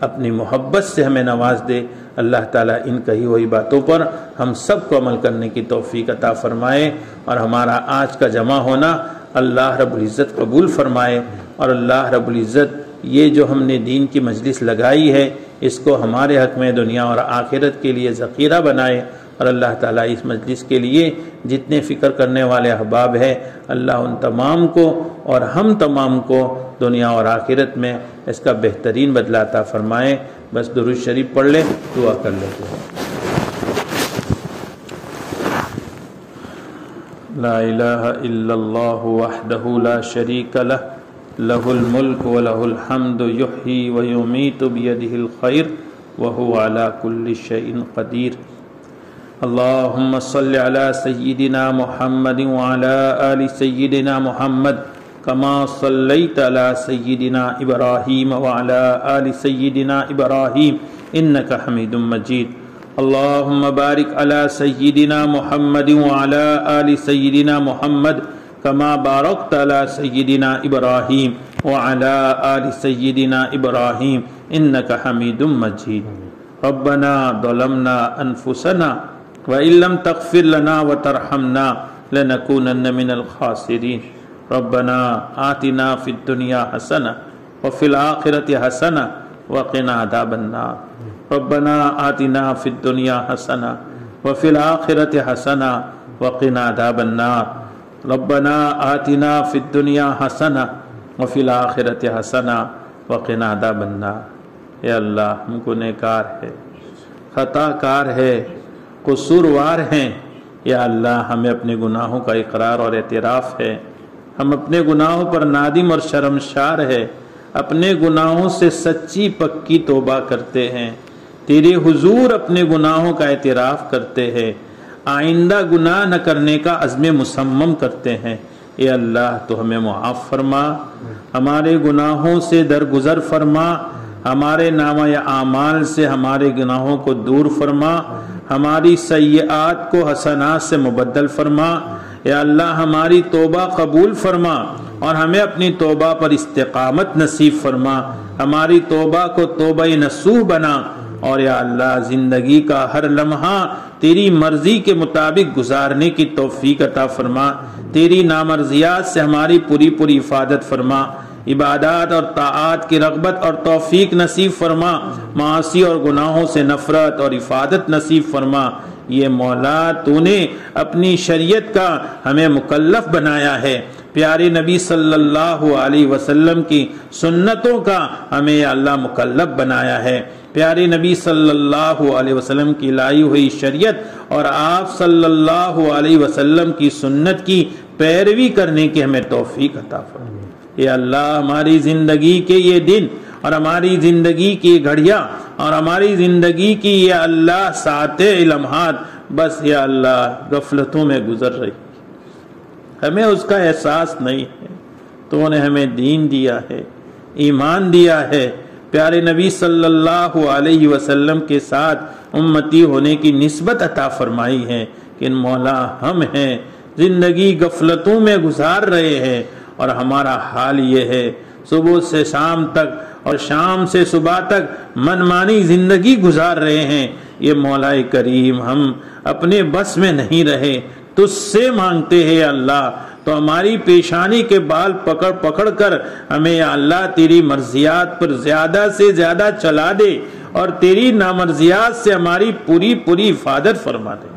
اپنی محبت سے ہمیں نواز دے۔ اللہ تعالیٰ ان کہی ہوئی باتوں پر ہم سب کو عمل کرنے کی توفیق عطا فرمائے، اور ہمارا آج کا جمع ہونا اللہ رب العزت قبول فرمائے، اور اللہ رب العزت یہ جو ہم نے دین کی مجلس لگائی ہے اس کو ہمارے حق میں دنیا اور آخرت کے لیے ذخیرہ بنائے، اور اللہ تعالیٰ اس مجلس کے لیے جتنے فکر کرنے والے احباب ہیں اللہ ان تمام کو اور ہم تمام کو دنیا اور آخرت میں اس کا بہترین بدلہ عطا فرمائے۔ بس درود شریف پڑھ لے، دعا کر لیتے ہیں۔ لا الہ الا اللہ وحدہ لا شریک لہ لہ الملک ولہ الحمد یحیی ویمیت بیدہ الخیر وہو علی کل شیء قدیر اللہم صل علی سیدنا محمد وعلی آل سیدنا محمد کما صلیت علی سیدنا ابراہیم وعلی آل سیدنا ابراہیم انکا حمید مجید اللہم بارک علی سیدنا محمد وعلی آل سیدنا محمد کما بارکت علی سیدنا ابراہیم وعلی آل سیدنا ابراہیم انکا حمید مجید ربنا ظلمنا انفسنا وإن لم تغفر لنا وترحمنا لنكونن من الخاسرين ربنا آتنا في الدنيا حسنة وفي الآخرة حسنة وقنا عذاب النار ربنا آتنا في الدنيا حسنة وفي الآخرة حسنة وقنا عذاب النار ربنا آتنا في الدنيا حسنة وفی الآخرۃ حسنہ وقنا عذاب النار۔ اے اللہ ہم گنہ گار ہے، خطا کار ہے، قصوروار ہیں، یا اللہ ہمیں اپنے گناہوں کا اقرار اور اعتراف ہے، ہم اپنے گناہوں پر نادم اور شرمشار ہے، اپنے گناہوں سے سچی پکی توبہ کرتے ہیں، تیرے حضور اپنے گناہوں کا اعتراف کرتے ہیں، آئندہ گناہ نہ کرنے کا عزم مصمم کرتے ہیں۔ اے اللہ تو ہمیں معاف فرما، ہمارے گناہوں سے درگزر فرما، ہمارے نامہ اعمال سے ہمارے گناہوں کو دور فرما، ہماری سیئات کو حسنات سے مبدل فرما۔ یا اللہ ہماری توبہ قبول فرما اور ہمیں اپنی توبہ پر استقامت نصیب فرما، ہماری توبہ کو توبہ نصوح بنا، اور یا اللہ زندگی کا ہر لمحہ تیری مرضی کے مطابق گزارنے کی توفیق عطا فرما، تیری نامرضیات سے ہماری پوری حفاظت فرما، عبادات اور طاعات کی رغبت اور توفیق نصیب فرما، معاصی اور گناہوں سے نفرت اور حفاظت نصیب فرما۔ یہ مولا تو نے اپنی شریعت کا ہمیں مکلف بنایا ہے، پیارے نبی صلی اللہ علیہ وسلم کی سنتوں کا ہمیں یا اللہ مکلف بنایا ہے، پیارے نبی صلی اللہ علیہ وسلم کی لائی ہوئی شریعت اور آپ صلی اللہ علیہ وسلم کی سنت کی پیروی کرنے کی ہمیں توفیق عطا فرما۔ یا اللہ ہماری زندگی کے یہ دن اور ہماری زندگی کی گھڑیاں اور ہماری زندگی کی یا اللہ ساعتیں لمحات بس یا اللہ غفلتوں میں گزر رہی، ہمیں اس کا احساس نہیں ہے۔ تو نے ہمیں دین دیا ہے، ایمان دیا ہے، پیارے نبی صلی اللہ علیہ وسلم کے ساتھ امتی ہونے کی نسبت عطا فرمائی ہے، کہ مولا ہم ہیں زندگی غفلتوں میں گزار رہے ہیں، اور ہمارا حال یہ ہے صبح سے شام تک اور شام سے صبح تک منمانی زندگی گزار رہے ہیں۔ یہ مولا کریم ہم اپنے بس میں نہیں رہے، تجھ سے مانگتے ہیں اللہ، تو ہماری پیشانی کے بال پکڑ پکڑ کر ہمیں یا اللہ تیری مرضیات پر زیادہ سے زیادہ چلا دے، اور تیری نامرضیات سے ہماری پوری حفاظت فرما دے،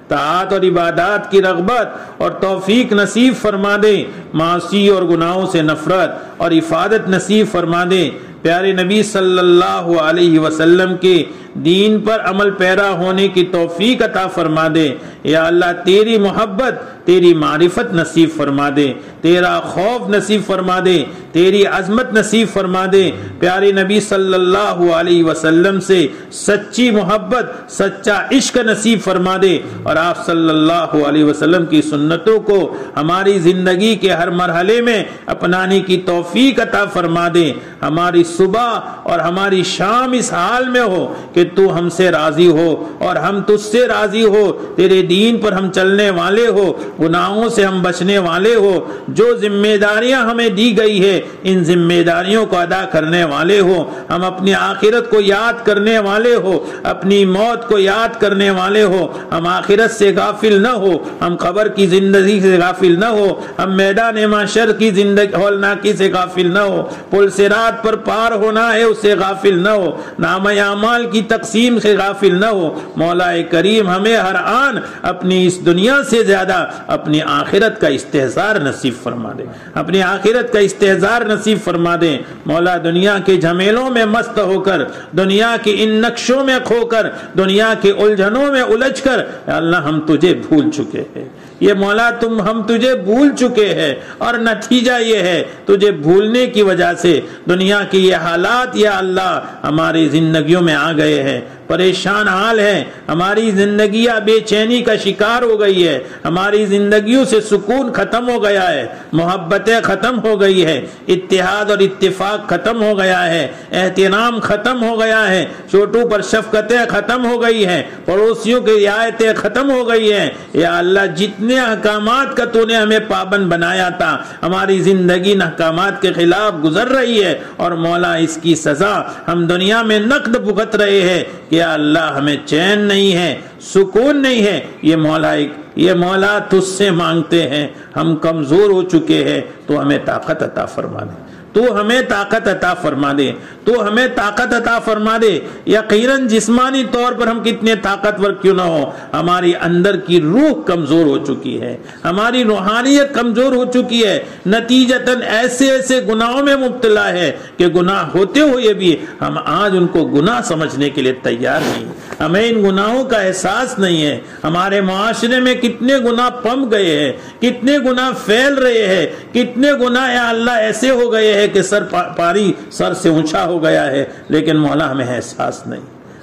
طاعات اور عبادات کی رغبت اور توفیق نصیب فرما دے، معاصی اور گناہوں سے نفرت اور حفاظت نصیب فرما دے، پیارے نبی صلی اللہ علیہ وسلم کے دین پر عمل پیرا ہونے کی توفیق عطا فرما دے۔ یا اللہ تیری محبت، تیری معرفت نصیب فرما دے، تیرا خوف نصیب فرما دے، تیری عظمت نصیب فرما دے، پیارے نبی صلی اللہ علیہ وسلم سے سچی محبت، سچا عشق نصیب فرما دے، اور آپ صلی اللہ علیہ وسلم کی سنتوں کو ہماری زندگی کے ہر مرحلے میں اپنانے کی توفیق عطا فرما دے۔ ہماری صبح اور ہماری شام اس حال میں ہو کہ تو ہم سے راضی ہو اور ہم تجھ سے راضی ہو، تیرے دین پر ہم چلنے والے ہو، گناہوں سے ہم بچنے والے ہو، جو ذمہ داریاں ہمیں دی گئی ہے ان ذمہ داریوں کو ادا کرنے والے ہو، ہم اپنی آخرت کو یاد کرنے والے ہو، اپنی موت کو یاد کرنے والے ہو، ہم آخرت سے غافل نہ ہو، ہم قبر کی زندگی سے غافل نہ ہو، ہم میدان محشر کی زندگی ہولناکی سے غافل نہ ہو، پل صراط پر پار ہونا ہے اس سے غافل نہ ہو، نامہ اعمال کی تقسیم سے غافل نہ ہو۔ مولا کریم ہمیں ہر آن اپنی اس دنیا سے زیادہ اپنی آخرت کا استحضار نصیب فرما دے، اپنی آخرت کا استحضار نصیب فرما دے۔ مولا دنیا کے جھمیلوں میں مست ہو کر، دنیا کے ان نقشوں میں کھو کر، دنیا کے الجھنوں میں الجھ کر، یا اللہ ہم تجھے بھول چکے ہیں، یہ مولا ہم تجھے بھول چکے ہیں، اور نتیجہ یہ ہے تجھے بھولنے کی وجہ سے دنیا کی یہ حالات یا اللہ ہماری زندگیوں میں آ گئے ہیں۔ پریشان حال ہے، ہماری زندگیاں بے چینی کا شکار ہو گئی ہے، ہماری زندگیوں سے سکون ختم ہو گیا ہے، محبتیں ختم ہو گئی ہے، اتحاد اور اتفاق ختم ہو گیا ہے، احترام ختم ہو گیا ہے، چھوٹوں پر شفقتیں ختم ہو گئی ہیں، پڑوسیوں کی رعایتیں ختم ہو گئی ہیں۔ یا اللہ جتنے احکامات کا تو نے ہمیں پابند بنایا تھا، ہماری زندگی ان احکامات کے خلاف گزر رہی ہے، اور مولا اس کی سزا ہم دنیا میں نقد بھگت رہے ہیں۔ یا اللہ ہمیں چین نہیں ہے، سکون نہیں ہے، یہ مولا تجھ سے مانگتے ہیں، ہم کمزور ہو چکے ہیں، تو ہمیں طاقت عطا فرما دے، تو ہمیں طاقت عطا فرما دے، تو ہمیں طاقت عطا فرما دے۔ یقیناً جسمانی طور پر ہم کتنے طاقتور کیوں نہ ہو، ہماری اندر کی روح کمزور ہو چکی ہے، ہماری روحانیت کمزور ہو چکی ہے، نتیجتاً ایسے گناہوں میں مبتلا ہے کہ گناہ ہوتے ہوئے بھی ہم آج ان کو گناہ سمجھنے کے لیے تیار نہیں، ہمیں ان گناہوں کا احساس نہیں ہے۔ ہمارے معاشرے میں کتنے گناہ پم گئے ہیں، کتنے گناہ پھیل رہے ہیں، کتنے گناہ یا اللہ ایسے ہو گئے ہیں کہ سر سے اونچا ہو گیا ہے، لیکن مولا ہمیں احساس نہیں،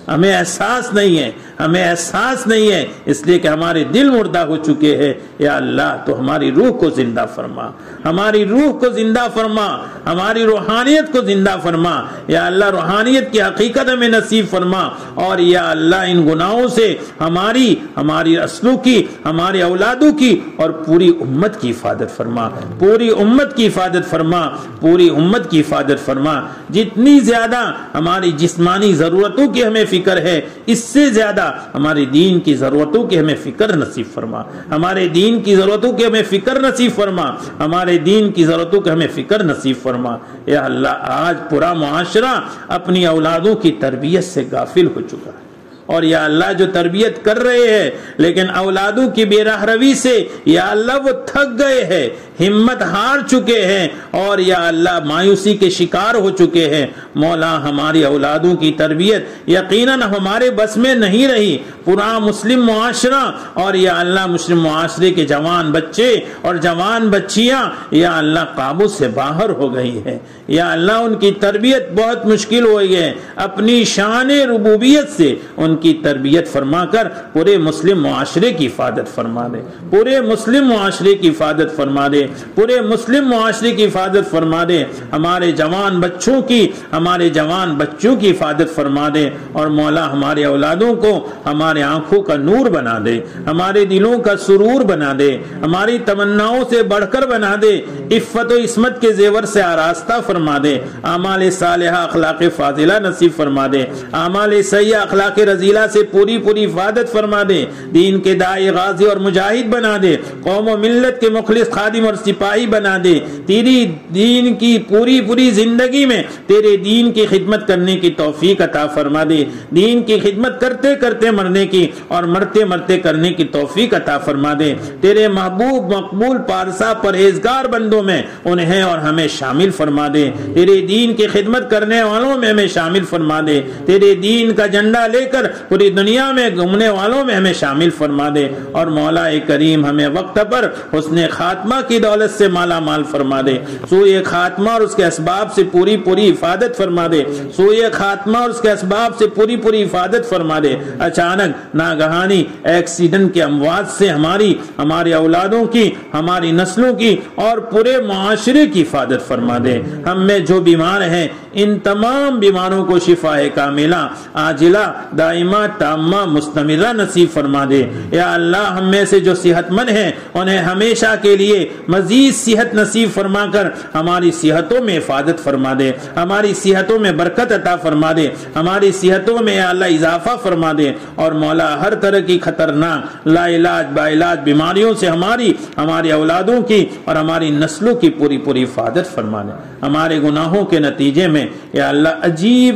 ہمیں احساس نہیں ہے، ہمیں احساس نہیں ہے، اس لیے کہ ہمارے دل مردہ ہو چکے ہیں۔ یا اللہ تو ہماری روح کو زندہ فرما، ہماری روح کو زندہ فرما، ہماری روحانیت کو زندہ فرما۔ یا اللہ روحانیت کی حقیقت ہمیں نصیب فرما، اور یا اللہ ان گناہوں سے ہماری نسلوں کی، ہماری اولادوں کی اور پوری امت کی حفاظت فرما، پوری امت کی حفاظت فرما، پوری امت کی حفاظت فرما۔ جتنی زیادہ ہماری جسمانی ضرورتوں کی ہمیں فکر ہے، اس سے زیادہ ہمارے دین کی ضرورتوں کی ہمیں فکر نصیب فرما، ہمارے دین کی ضرورتوں کی ہمیں فکر نصیب فرما، ہمارے دین کی ضرورتوں کی ہمیں فکر نصیب فرما۔ یا اللہ آج پورا معاشرہ اپنی اولادوں کی تربیت سے غافل ہو چکا ہے، اور یا اللہ جو تربیت کر رہے ہیں لیکن اولادوں کی بے راہ روی سے یا اللہ وہ تھک گئے ہیں، ہمت ہار چکے ہیں، اور یا اللہ مایوسی کے شکار ہو چکے ہیں۔ مولا ہماری اولادوں کی تربیت یقیناً ہمارے بس میں نہیں رہی، پورا مسلم معاشرہ اور یا اللہ مسلم معاشرے کے جوان بچے اور جوان بچیاں یا اللہ قابو سے باہر ہو گئی ہے۔ یا اللہ ان کی تربیت بہت مشکل ہو گئی ہے، اپنی شان ربوبیت سے ان کی تربیت فرما کر پورے مسلم معاشرے کی حفاظت فرما دے، پورے مسلم معاشرے کی حفاظت فرما دے، پورے مسلم معاشرے کی حفاظت فرما دے، ہمارے جوان بچوں کی، ہمارے جوان بچوں کی حفاظت فرما دے، اور مولا ہمارے اولادوں کو ہمارے آنکھوں کا نور بنا دے، ہمارے دلوں کا سرور بنا دے، ہماری تمناؤں سے بڑھ کر بنا دے، عفت و عصمت کے زیور سے آراستہ فرما دے، اعمال صالحہ اخلاق فاضلہ نصیب فرما دے، اعمال سیئہ اخلاق رذیلہ سے پوری حفاظت فرما دے، دین کے داعی غازی اور مجاہد بنا دے، قوم و ملت کے مخلص خادم اور سپاہی بنا دے، تیری دین کی پوری زندگی میں تیرے دین کی خدمت کرنے کی توفیق عطا فرما دے، دین کی خدمت کرتے کرتے مرنے کی اور مرتے مرتے کرنے کی توفیق عطا فرما دے، تیرے محبوب مقبول پارسا پرہیزگار بندوں میں انہیں اور ہمیں شامل فرما دے، تیرے دین کی خدمت کرنے والوں میں ہمیں شامل فرما دے، تیرے دین کا جھنڈا لے کر پوری دنیا میں گھومنے والوں میں ہمیں شامل فرما دے، اور مولا کریم ہمیں وقت پر حسن خاتمہ کی دولت سے مالا مال فرما دے، سوئے خاتمہ اور اس کے اسباب سے پوری حفاظت فرما دے، سوئے خاتمہ اور اس کے اسباب سے پوری حفاظت فرما دے، اچانک ناگہانی ایکسیڈنٹ کے اموات سے ہماری اولادوں کی، ہماری نسلوں کی اور پورے معاشرے کی حفاظت فرما دے۔ ہم میں جو بیمار ہیں ان تمام بیماروں کو شفا کاملہ عاجلہ دائم دائمہ تامہ مستمرہ نصیب فرما دے۔ یا اللہ ہم میں سے جو صحت مند ہیں انہیں ہمیشہ کے لیے مزید صحت نصیب فرما کر ہماری صحتوں میں حفاظت فرما دے، ہماری صحتوں میں برکت عطا فرما دے، ہماری صحتوں میں یا اللہ اضافہ فرما دے، اور مولا ہر طرح کی خطرناک لا علاج با علاج بیماریوں سے ہماری اولادوں کی اور ہماری نسلوں کی پوری حفاظت فرما دے۔ ہمارے گناہوں کے نتیجے میں یا اللہ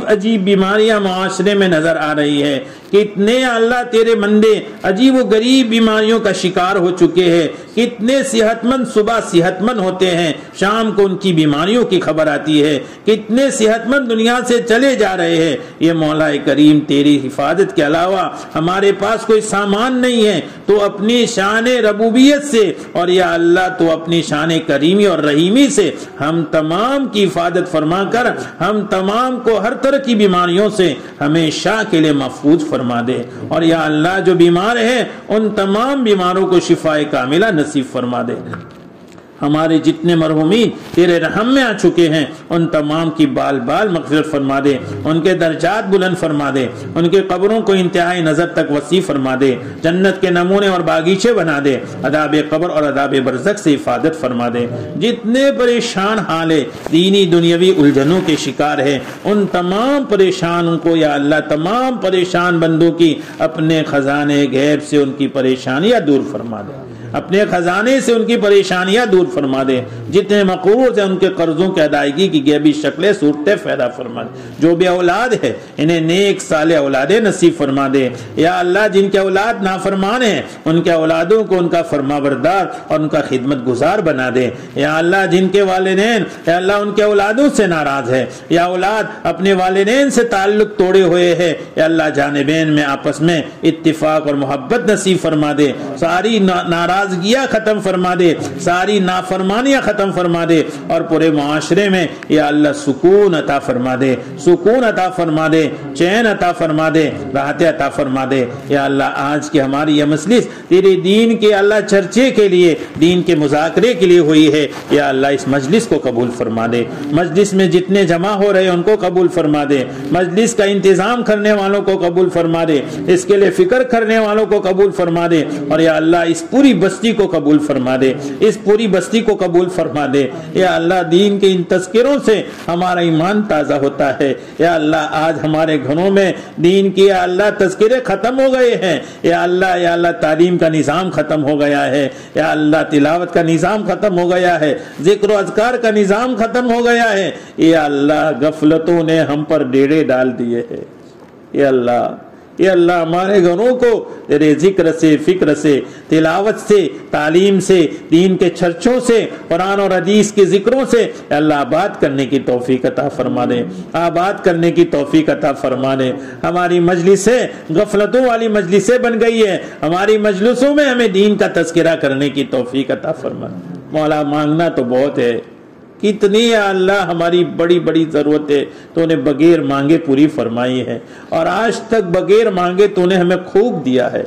عجیب بیماریاں معاشرے میں نظر آ رہی ہے، کتنے اللہ تیرے بندے عجیب و غریب بیماریوں کا شکار ہو چکے ہیں، کتنے صحت مند صبح صحت مند ہوتے ہیں، شام کو ان کی بیماریوں کی خبر آتی ہے، کتنے صحت مند دنیا سے چلے جا رہے ہیں۔ یہ مولا کریم تیری حفاظت کے علاوہ ہمارے پاس کوئی سامان نہیں ہے، تو اپنی شان ربوبیت سے اور یا اللہ تو اپنی شان کریمی اور رحیمی سے ہم تمام کی حفاظت فرما کر ہم تمام کو ہر طرح کی بیماریوں سے ہمیشہ کے لیے محفوظ فرما دے، اور یا اللہ جو بیمار ہیں ان تمام بیماروں کو شفا کاملہ نصیب فرما دے۔ ہمارے جتنے مرحومین تیرے رحم میں آ چکے ہیں ان تمام کی بال مغفرت فرما دے، ان کے درجات بلند فرما دے، ان کے قبروں کو انتہائی نظر تک وسیع فرما دے، جنت کے نمونے اور باغیچے بنا دے، عذاب قبر اور عذاب برزخ سے حفاظت فرما دے۔ جتنے پریشان حالے دینی دنیاوی الجھنوں کے شکار ہیں ان تمام پریشانوں کو یا اللہ تمام پریشان بندوں کی اپنے خزانے غیب سے ان کی پریشانیاں دور فرما دے، اپنے خزانے سے ان کی پریشانیاں دور فرما دے، جتنے مقروض ہیں ان کے قرضوں کی ادائیگی کی غیبی شکلیں صورتیں پیدا فرما دے، جو بے اولاد ہے انہیں نیک صالح اولادیں نصیب فرما دے۔ یا اللہ جن کے اولاد نافرمان ہیں ان کے اولادوں کو ان کا فرما بردار اور ان کا خدمت گزار بنا دے۔ یا اللہ جن کے والدین یا اللہ ان کے اولادوں سے ناراض ہے یا اولاد اپنے والدین سے تعلق توڑے ہوئے ہے، یا اللہ جانبین میں آپس میں اتفاق اور محبت نصیب فرما دے، ساری ناراضگیاں ختم فرما دے، ساری نافرمانیاں ختم فرما دے، اور پورے معاشرے میں یا اللہ سکون عطا فرما دے، سکون عطا فرما دے، چین عطا فرما دے، راحت عطا فرما دے۔ یا اللہ آج کی ہماری یہ مجلس تیرے دین کے اللہ چرچے کے لیے، دین کے مذاکرے کے لیے ہوئی ہے، یا اللہ اس مجلس کو قبول فرما دے، مجلس میں جتنے جمع ہو رہے ہیں ان کو قبول فرما دے، مجلس کا انتظام کرنے والوں کو قبول فرما دے، اس کے لیے فکر کرنے والوں کو قبول فرما دے، اور یا اللہ اس پوری بستی کو قبول فرما دے، اس پوری بستی کو قبول فرما دے۔ یا اللہ دین کے ان تذکروں سے ہمارا ایمان تازہ ہوتا ہے، یا اللہ آج ہمارے گھروں میں دین کی یا اللہ تذکرے ختم ہو گئے ہیں، یا اللہ تعلیم کا نظام ختم ہو گیا ہے، یا اللہ تلاوت کا نظام ختم ہو گیا ہے، ذکر و اذکار کا نظام ختم ہو گیا ہے، یا اللہ غفلتوں نے ہم پر ڈیرے ڈال دیے ہیں۔ یا اللہ ہمارے گھروں کو تیرے ذکر سے، فکر سے، تلاوت سے، تعلیم سے، دین کے چرچوں سے، قرآن اور حدیث کے ذکروں سے یا اللہ آباد کرنے کی توفیق عطا فرما دے، آباد کرنے کی توفیق عطا فرما دے۔ ہماری مجلسیں غفلتوں والی مجلسیں بن گئی ہے، ہماری مجلسوں میں ہمیں دین کا تذکرہ کرنے کی توفیق عطا فرما دے۔ مولا مانگنا تو بہت ہے، کتنی یا اللہ ہماری بڑی ضرورت ہے تو نے بغیر مانگے پوری فرمائی ہے، اور آج تک بغیر مانگے تو نے ہمیں خوب دیا ہے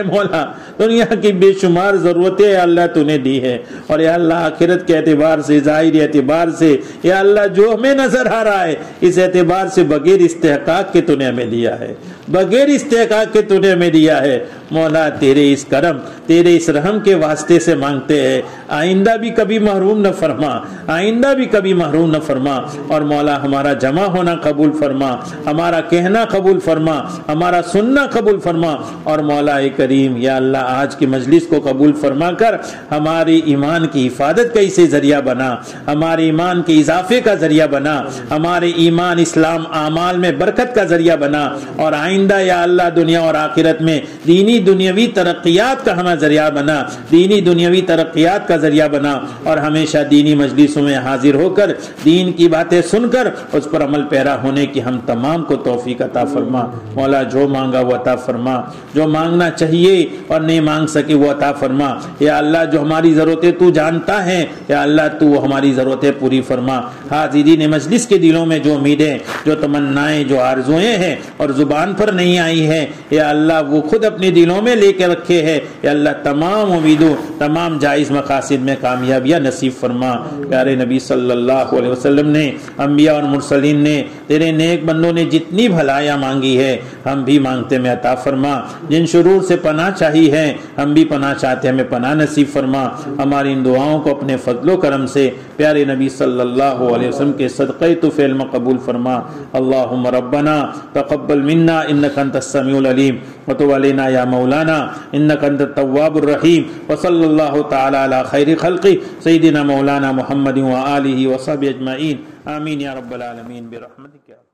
مولا، دنیا کی بے شمار ضرورتیں اللہ تو نے دی ہے، اور یا اللہ آخرت کے اعتبار سے، ظاہری اعتبار سے یا اللہ جو ہمیں نظر آ رہا ہے اس اعتبار سے بغیر استحقاق کے تو نے ہمیں دیا ہے، بغیر استحقاق کے تو نے ہمیں دیا ہے۔ مولا تیرے اس کرم، تیرے اس رحم کے واسطے سے مانگتے ہیں، آئندہ بھی کبھی محروم نہ فرما، آئندہ بھی کبھی محروم نہ فرما، اور مولا ہمارا جمع ہونا قبول فرما، ہمارا کہنا قبول فرما، ہمارا سننا قبول فرما، اور مولا کریم یا اللہ آج کی مجلس کو قبول فرما کر ہماری ایمان کی حفاظت کا اسے ذریعہ بنا، ہمارے ایمان کے اضافے کا ذریعہ بنا، ہمارے ایمان اسلام اعمال میں برکت کا ذریعہ بنا، اور آئندہ یا اللہ دنیا اور آخرت میں دینی دنیاوی ترقیات کا ہمیں ذریعہ بنا، دینی دنیاوی ترقیات کا ذریعہ بنا، اور ہمیشہ دینی مجلسوں میں حاضر ہو کر دین کی باتیں سن کر اس پر عمل پیرا ہونے کی ہم تمام کو توفیق عطا فرما۔ مولا جو مانگا وہ عطا فرما، جو مانگنا چاہیے اور نہیں مانگ سکے وہ عطا فرما۔ یا اللہ جو ہماری ضرورتیں تو جانتا ہے، یا اللہ تو ہماری ضرورتیں پوری فرما۔ حاضرین مجلس کے دلوں میں جو امیدیں، جو تمنائیں، جو آرزویں ہیں اور زبان پر نظر نہیں آئی ہے یا اللہ وہ خود اپنے دلوں میں لے کے رکھے ہے، یا اللہ تمام امیدوں تمام جائز مقاصد میں کامیابیاں نصیب فرما۔ پیارے نبی صلی اللہ علیہ وسلم نے، انبیاء اور مرسلین نے، تیرے نیک بندوں نے جتنی بھلائیاں مانگی ہے ہم بھی مانگتے میں عطا فرما، جن شرور سے پناہ چاہی ہے ہم بھی پناہ چاہتے ہیں، ہمیں پناہ نصیب فرما۔ ہماری ان دعاؤں کو اپنے فضل و کرم سے پیارے نبی صلی اللہ علیہ وسلم کے صدقہ طفیل میں قبول فرما۔ اللہم ربنا تقبل منا انک انت السمیع العلیم وتب علینا یا مولانا انک انت التواب الرحیم، وصلی اللہ تعالی علی خیر خلقہ سیدنا مولانا محمد وآلہ وصحبہ اجمعین، آمین یا رب العالمین برحمتک۔